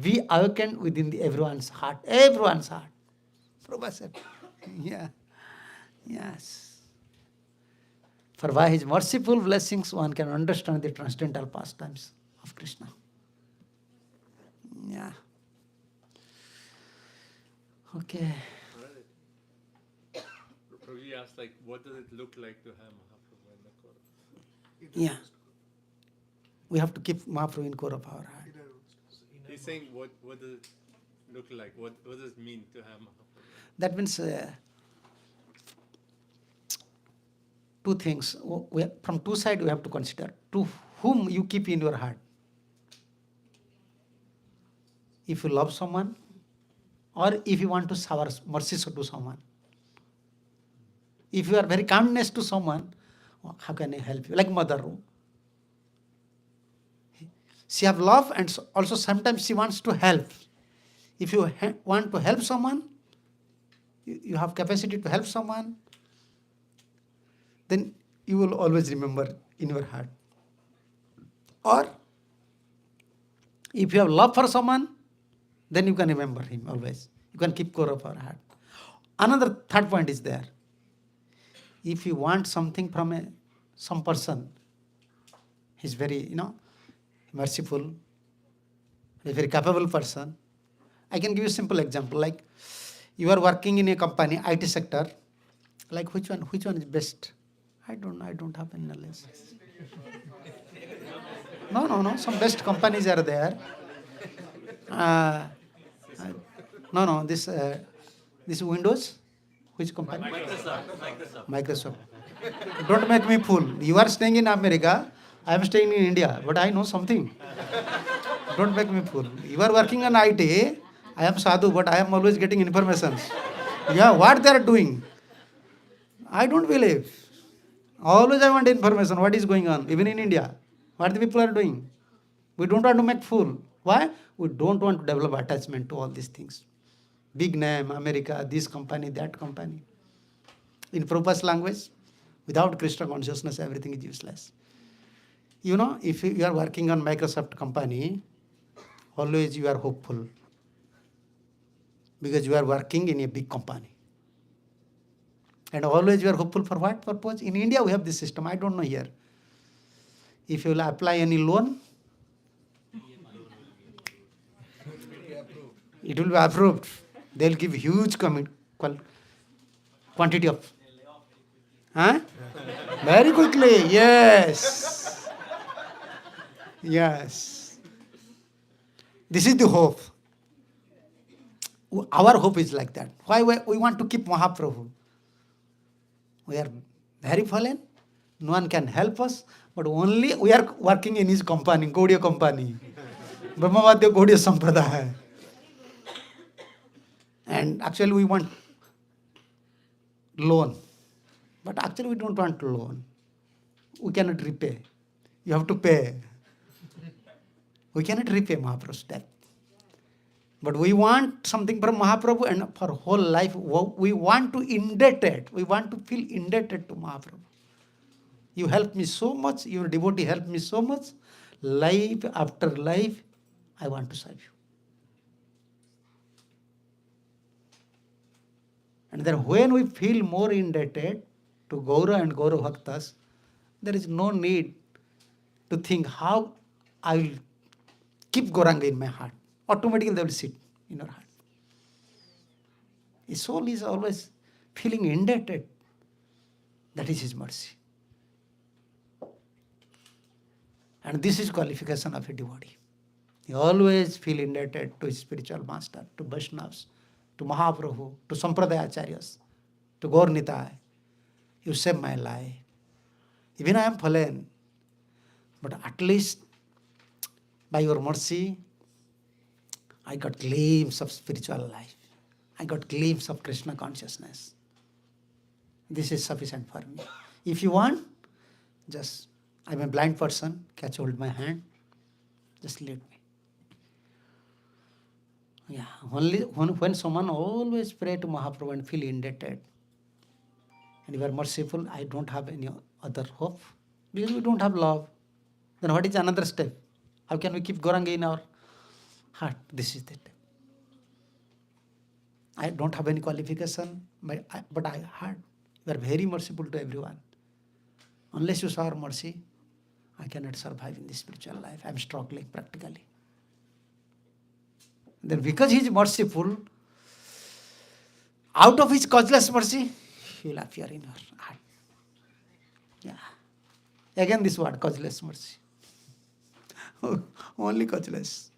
We awaken within everyone's heart. Everyone's heart. Prabhupada said. Yeah. Yes. For by his merciful blessings one can understand the transcendental pastimes of Krishna. Yeah. Okay. Prabhuji asked, like, what does it look like to have Mahaprabhu in the core? Yeah. We have to keep Mahaprabhu in core of our heart. He's saying, what does it look like? What does it mean to have Mahaprabhu? That means two things. From two sides we have to consider. To whom you keep in your heart. If you love someone, or if you want to shower mercy to someone. If you are very kindness to someone, how can I help you? Like mother. She have love and also sometimes she wants to help. If you want to help someone, you have capacity to help someone, then you will always remember in your heart. Or if you have love for someone, then you can remember him always. You can keep core of our heart. Another third point is there. If you want something from some person, he's very, merciful, If you're a capable person, I can give you a simple example. Like you are working in a company, IT sector. Like which one is best? I don't know. I don't have any knowledge. No. Some best companies are there. Uh, no. This Windows, which company? Microsoft. Don't make me fool. You are staying in America. I am staying in India, but I know something. Don't make me fool. You are working on IT. I am sadhu, but I am always getting information. Yeah, what they are doing? I don't believe. Always I want information. What is going on? Even in India, what the people are doing? We don't want to make fool. Why? We don't want to develop attachment to all these things. Big name, America, this company, that company. In Prabhupada's language, without Krishna consciousness, everything is useless. You know, if you are working on Microsoft company, always you are hopeful. Because you are working in a big company. And always you are hopeful for what purpose? In India, we have this system. I don't know here. If you will apply any loan, it will be approved. They'll give huge quantity of. Huh? Very quickly, yes. Yes. This is the hope. Our hope is like that. Why we want to keep Mahaprabhu? We are very fallen. No one can help us. But only we are working in his company, Gaudiya company. Brahmavadya Gaudiya Sampradaya. And actually we want loan. But actually we don't want loan. We cannot repay. You have to pay. We cannot repay Mahaprabhu's debt. But we want something from Mahaprabhu, and for whole life we want to indebted. We want to feel indebted to Mahaprabhu. You helped me so much, your devotee helped me so much. Life after life, I want to serve you. And then when we feel more indebted to Gaura and Gaura Bhaktas, there is no need to think how I will keep Gauranga in my heart. Automatically they will sit in your heart. His soul is always feeling indebted. That is his mercy. And this is qualification of a devotee. He always feel indebted to his spiritual master, to Vaishnavas, to Mahaprabhu, to Sampradaya Acharyas, to Gaur Nitai. You saved my life. Even I am fallen, but at least by your mercy, I got glimpse of spiritual life. I got glimpse of Krishna consciousness. This is sufficient for me. If you want, just, I'm a blind person, catch hold my hand, just lead me. Yeah, only when someone always pray to Mahaprabhu and feel indebted, and you are merciful, I don't have any other hope, because we don't have love. Then what is another step? How can we keep Gauranga in our heart? This is it. I don't have any qualification, but I heard you are very merciful to everyone. Unless you show mercy, I cannot survive in this spiritual life. I am struggling practically. Then because he is merciful, out of his causeless mercy, he will appear in your heart. Yeah. Again this word, causeless mercy. Only causeless.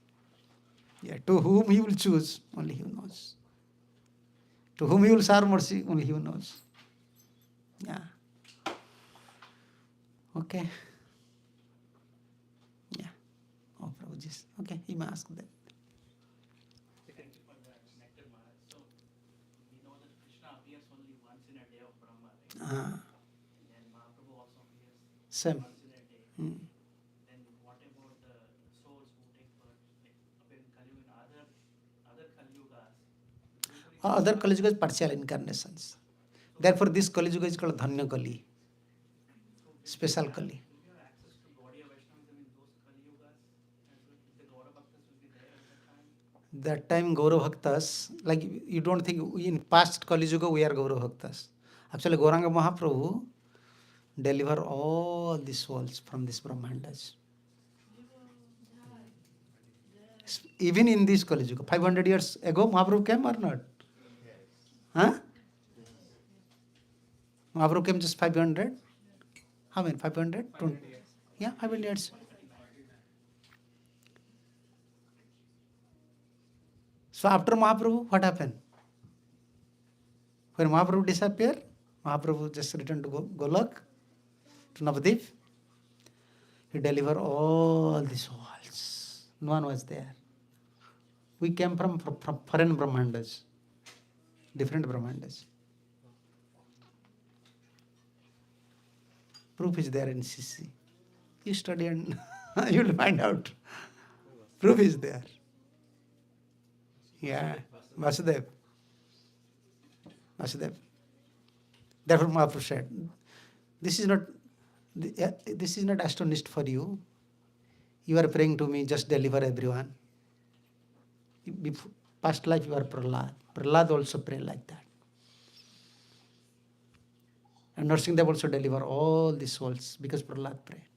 Yeah. To whom he will choose, only he knows. To whom he will shower mercy, only he knows. Yeah. Okay. Yeah. Oh, Prabhuji. Okay, he may ask that. Thank you for the nectar, Maharaj. So, we know that Krishna appears only once in a day of Brahma, right? And Mahaprabhu also appears Same. once in a day. Then what about the souls who take birth, like appear in Kali Yuga and other Kali Yugas? Other Kali Yuga is partial incarnations. Therefore, this Kali Yuga is called Dhanya Kali. Special Kali. Do you have access to Gaudiya Vaishnavism in those Kali Yugas? As well? The Gaura Bhaktas will be there at that time? That time Gaura Bhaktas, like you don't think in past Kali Yuga we are Gaura Bhaktas. Actually Gauranga Mahaprabhu deliver all the souls from this Brahmandas. Even in this Kali Yuga, 500 years ago, Mahaprabhu came or not? Huh? Mahaprabhu came just 500? How many? 500? Yeah, 500 years. So after Mahaprabhu, what happened? When Mahaprabhu disappeared, Mahaprabhu just returned to Golok, to Navadip. He delivered all the souls. No one was there. We came from foreign Brahmandas, different Brahmandas. Proof is there in CC. You study and you will find out. Proof is there. Yeah, Vasudev. Therefore Mahaprabhu said, this is not astonished for you. You are praying to me, just deliver everyone. Before, past life you are Prahlad. Prahlad also pray like that. And Narsimhadev also deliver all the souls because Prahlad prayed.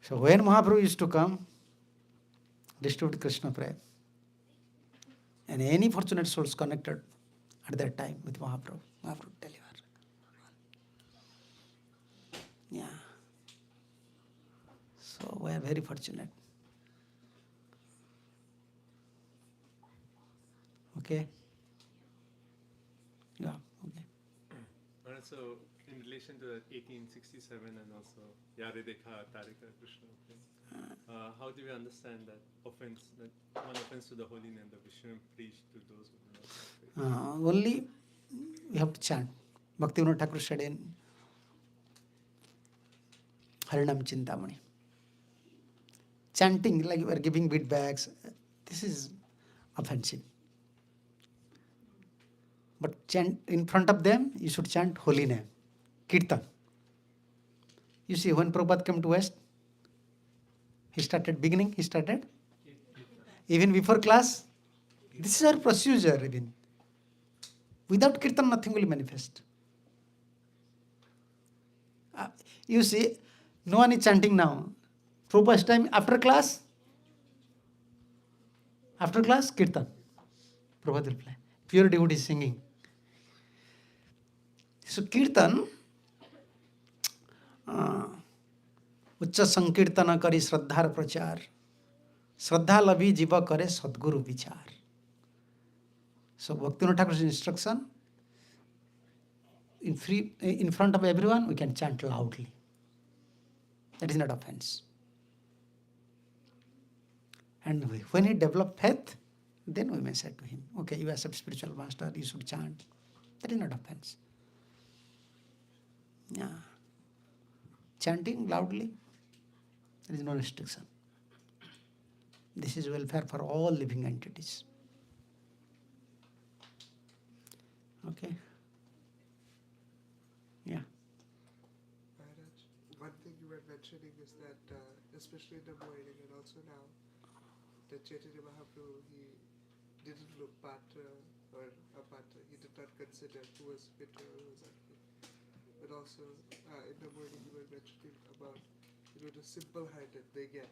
So when Mahaprabhu used to come, distribute Krishna prayer, and any fortunate souls connected at that time with Mahaprabhu, Mahaprabhu deliver. Yeah. So we are very fortunate. Okay? Yeah, okay. And so, in relation to that 1867 and also Yare Dekha Tarika Krishna, how do we understand that offense, that one offense to the holy name that we shouldn't preach to those who do not have faith? Only we have to chant. Bhaktivinoda Thakur said in Harinam Chintamani. Chanting like you are giving feedbacks, this is offensive. But chant in front of them, you should chant holy name, Kirtan. You see, when Prabhupada came to West, he started, even before class, this is our procedure even. Without Kirtan, nothing will manifest. You see, no one is chanting now. Prabhupada's time, after class, Kirtan. Prabhupada will play. Pure devotee singing. So Kirtan, उच्च संकीर्तन करी श्रद्धार प्रचार, श्रद्धा लभी जीव करे सद्गुरु विचार. So Bhaktivinoda Thakur's instruction, in front of everyone, we can chant loudly. That is not offense. And when he developed faith, then we may say to him, okay, you as a spiritual master, you should chant. That is not offense. Yeah. Chanting loudly, there is no restriction. This is welfare for all living entities. Okay? Yeah. Maharaj, one thing you were mentioning is that, especially in the morning and also now, that Chaitanya Mahaprabhu, he didn't look patra or apatra. He did not consider who was fit or who was unfit. But also, in the morning you were mentioning about, the simple-hearted they get,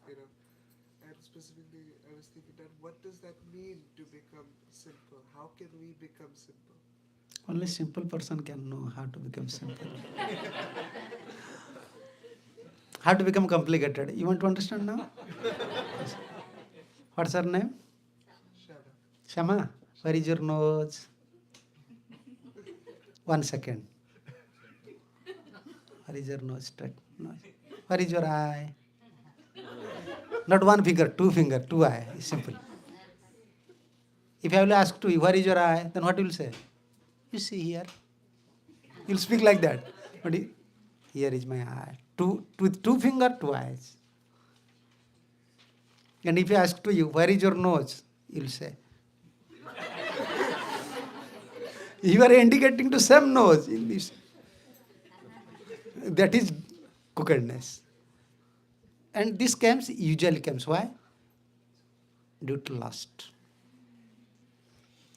And specifically, I was thinking that what does that mean to become simple? How can we become simple? Only simple person can know how to become simple. How to become complicated. You want to understand now? What's her name? Shama. Where is your nose? 1 second. Where is your nose? Straight nose. Where is your eye? Not 1 finger, 2 finger, 2 eye. It's simple. If I will ask to you, where is your eye? Then what you will say? You see here. You'll speak like that. But here is my eye. With 2 finger, 2 eyes. And if I ask to you, where is your nose? You'll say. You are indicating to same nose in this. That is crookedness. And this usually comes. Why? Due to lust.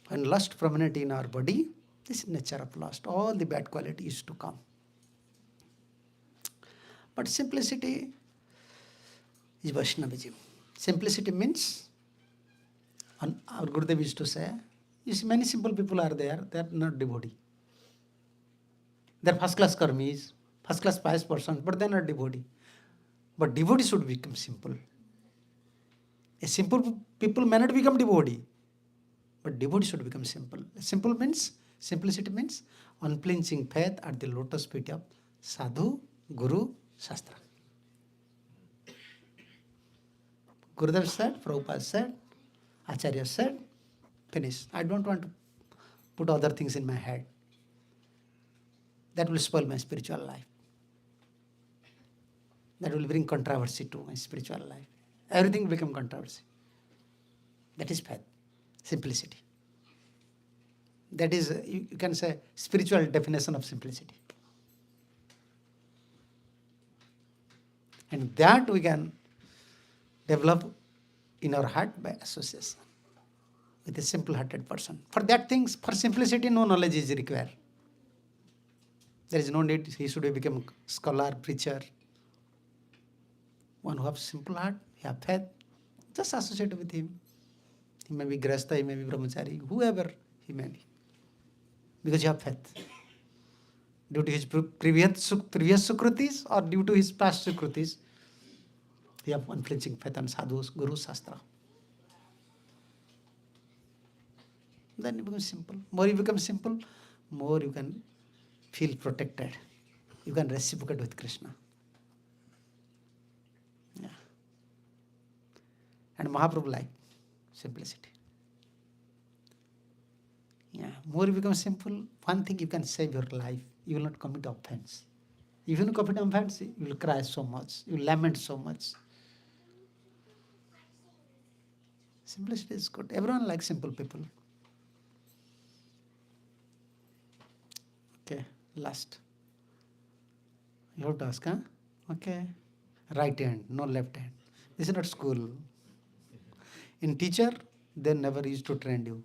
When lust prominent in our body, this is nature of lust. All the bad quality is to come. But simplicity, is Vaishnavism. Simplicity means, our Gurudev used to say, you see many simple people are there, they are not devotee. They are first class karmis, first class pious persons, but they are not devotee. But devotee should become simple. A simple people may not become devotee, but devotee should become simple. Simplicity means unflinching faith at the lotus feet of Sadhu, Guru, Shastra. Gurudev said, Prabhupada said, Acharya said, finish. I don't want to put other things in my head. That will spoil my spiritual life. That will bring controversy to my spiritual life. Everything will become controversy. That is faith, simplicity. That is, you can say, spiritual definition of simplicity. And that we can develop in our heart by association with a simple-hearted person. For that things, for simplicity, no knowledge is required. There is no need he should become scholar, preacher. One who has simple heart, he has faith, just associate with him. He may be Grahastha, he may be Brahmachari, whoever he may be. Because you have faith. Due to his previous sukritis or due to his past sukritis, you have unflinching faith on sadhus, guru, shastra. Then you become simple. More you become simple, more you can feel protected. You can reciprocate with Krishna. Yeah. And Mahaprabhu liked simplicity. Yeah. More you become simple, one thing you can save your life. You will not commit offense. If you commit offense, you will cry so much. You will lament so much. Simplicity is good. Everyone likes simple people. Okay, last. You have to ask, huh? Okay. Right hand, no left hand. This is not school. In teacher, they never used to train you.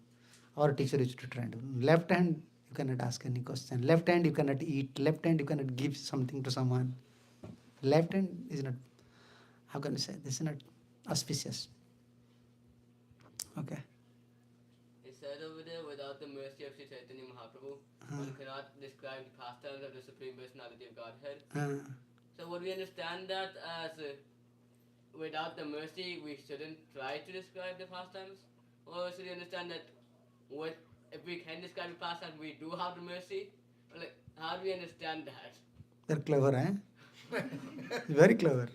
Our teacher used to train you. Left hand, you cannot ask any question. Left hand, you cannot eat. Left hand, you cannot give something to someone. Left hand is not, how can I say, this is not auspicious. Okay. It said over there, without the mercy of Sri Chaitanya Mahaprabhu, one cannot describe the pastimes of the Supreme Personality of Godhead. So would we understand that as without the mercy, we shouldn't try to describe the pastimes? Or should we understand that if we can describe the pastimes, we do have the mercy? Or like, how do we understand that? They're clever, eh? Very clever.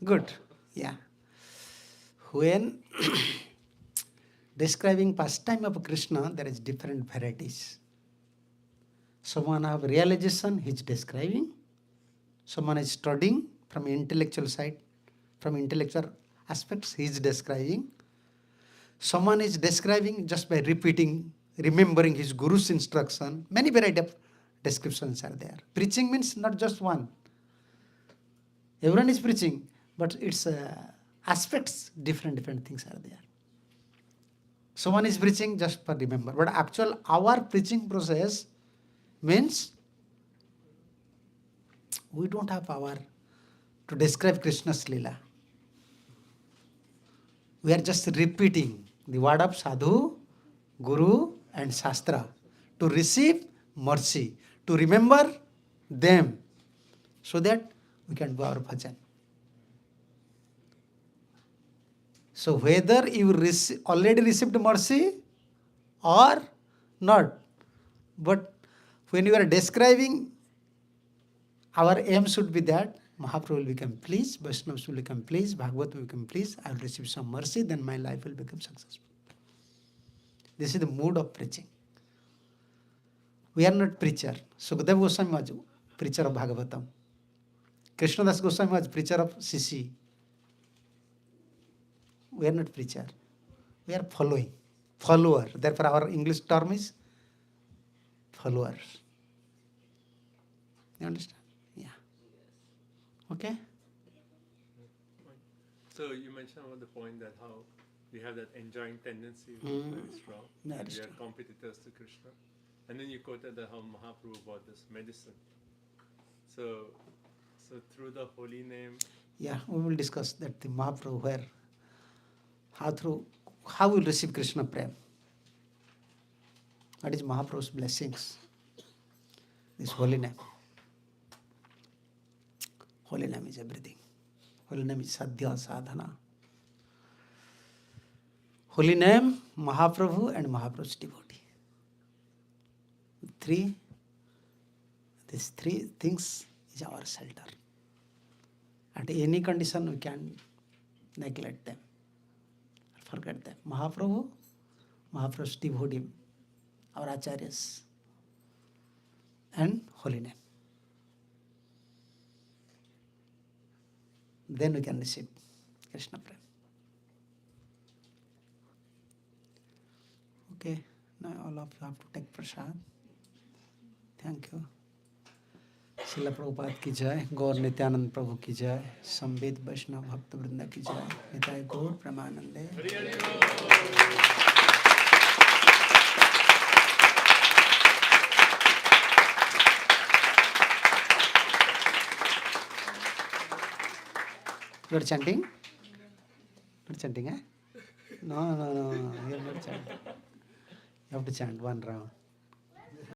Good. Yeah. When describing pastime of Krishna, there is different varieties. Someone have realization, he is describing. Someone is studying from intellectual side, from intellectual aspects, he is describing. Someone is describing just by repeating, remembering his guru's instruction. Many variety of descriptions are there. Preaching means not just one. Everyone is preaching, but its aspects, different things are there. Someone is preaching just for remember. But actual our preaching process means we don't have power to describe Krishna's Leela. We are just repeating the word of Sadhu, Guru and Shastra to receive mercy, to remember them so that we can do our bhajan. So whether you already received mercy or not, but when you are describing, our aim should be that Mahaprabhu will become pleased, Vaishnavas will become pleased, Bhagavat will become pleased, I will receive some mercy, then my life will become successful. This is the mood of preaching. We are not preacher. Sukadeva Goswami was preacher of Bhagavatam. Krishnadas Goswami was preacher of Sisi. We are not preacher. We are follower. Therefore our English term is followers. You understand? Yeah. Okay? So you mentioned about the point that how we have that enjoying tendency which is very strong. That And is we are true. competitors to Krishna. And then you quoted that how Mahaprabhu bought this medicine. So through the holy name, Yeah, we will discuss that the Mahaprabhu where, how we will receive Krishna Prem. What is Mahaprabhu's blessings? This holy name. Holy name is everything. Holy name is Sadhya Sadhana. Holy name, Mahaprabhu and Mahaprabhu's devotee. These three things is our shelter. At any condition we can neglect them, forget them. Mahaprabhu, Mahaprabhu's devotee, our acharyas, and holy name. Then we can receive Krishna Prem. Okay, now all of you have to take prasad. Thank you. Srila Prabhupada ki jai, Gaur Nityanand Prabhu ki jai, Samved Vaishnava Bhakta Vrinda ki jai, Nitai Gaur Premanande. You are chanting? You are chanting, eh? No, you are not chanting. You have to chant one round.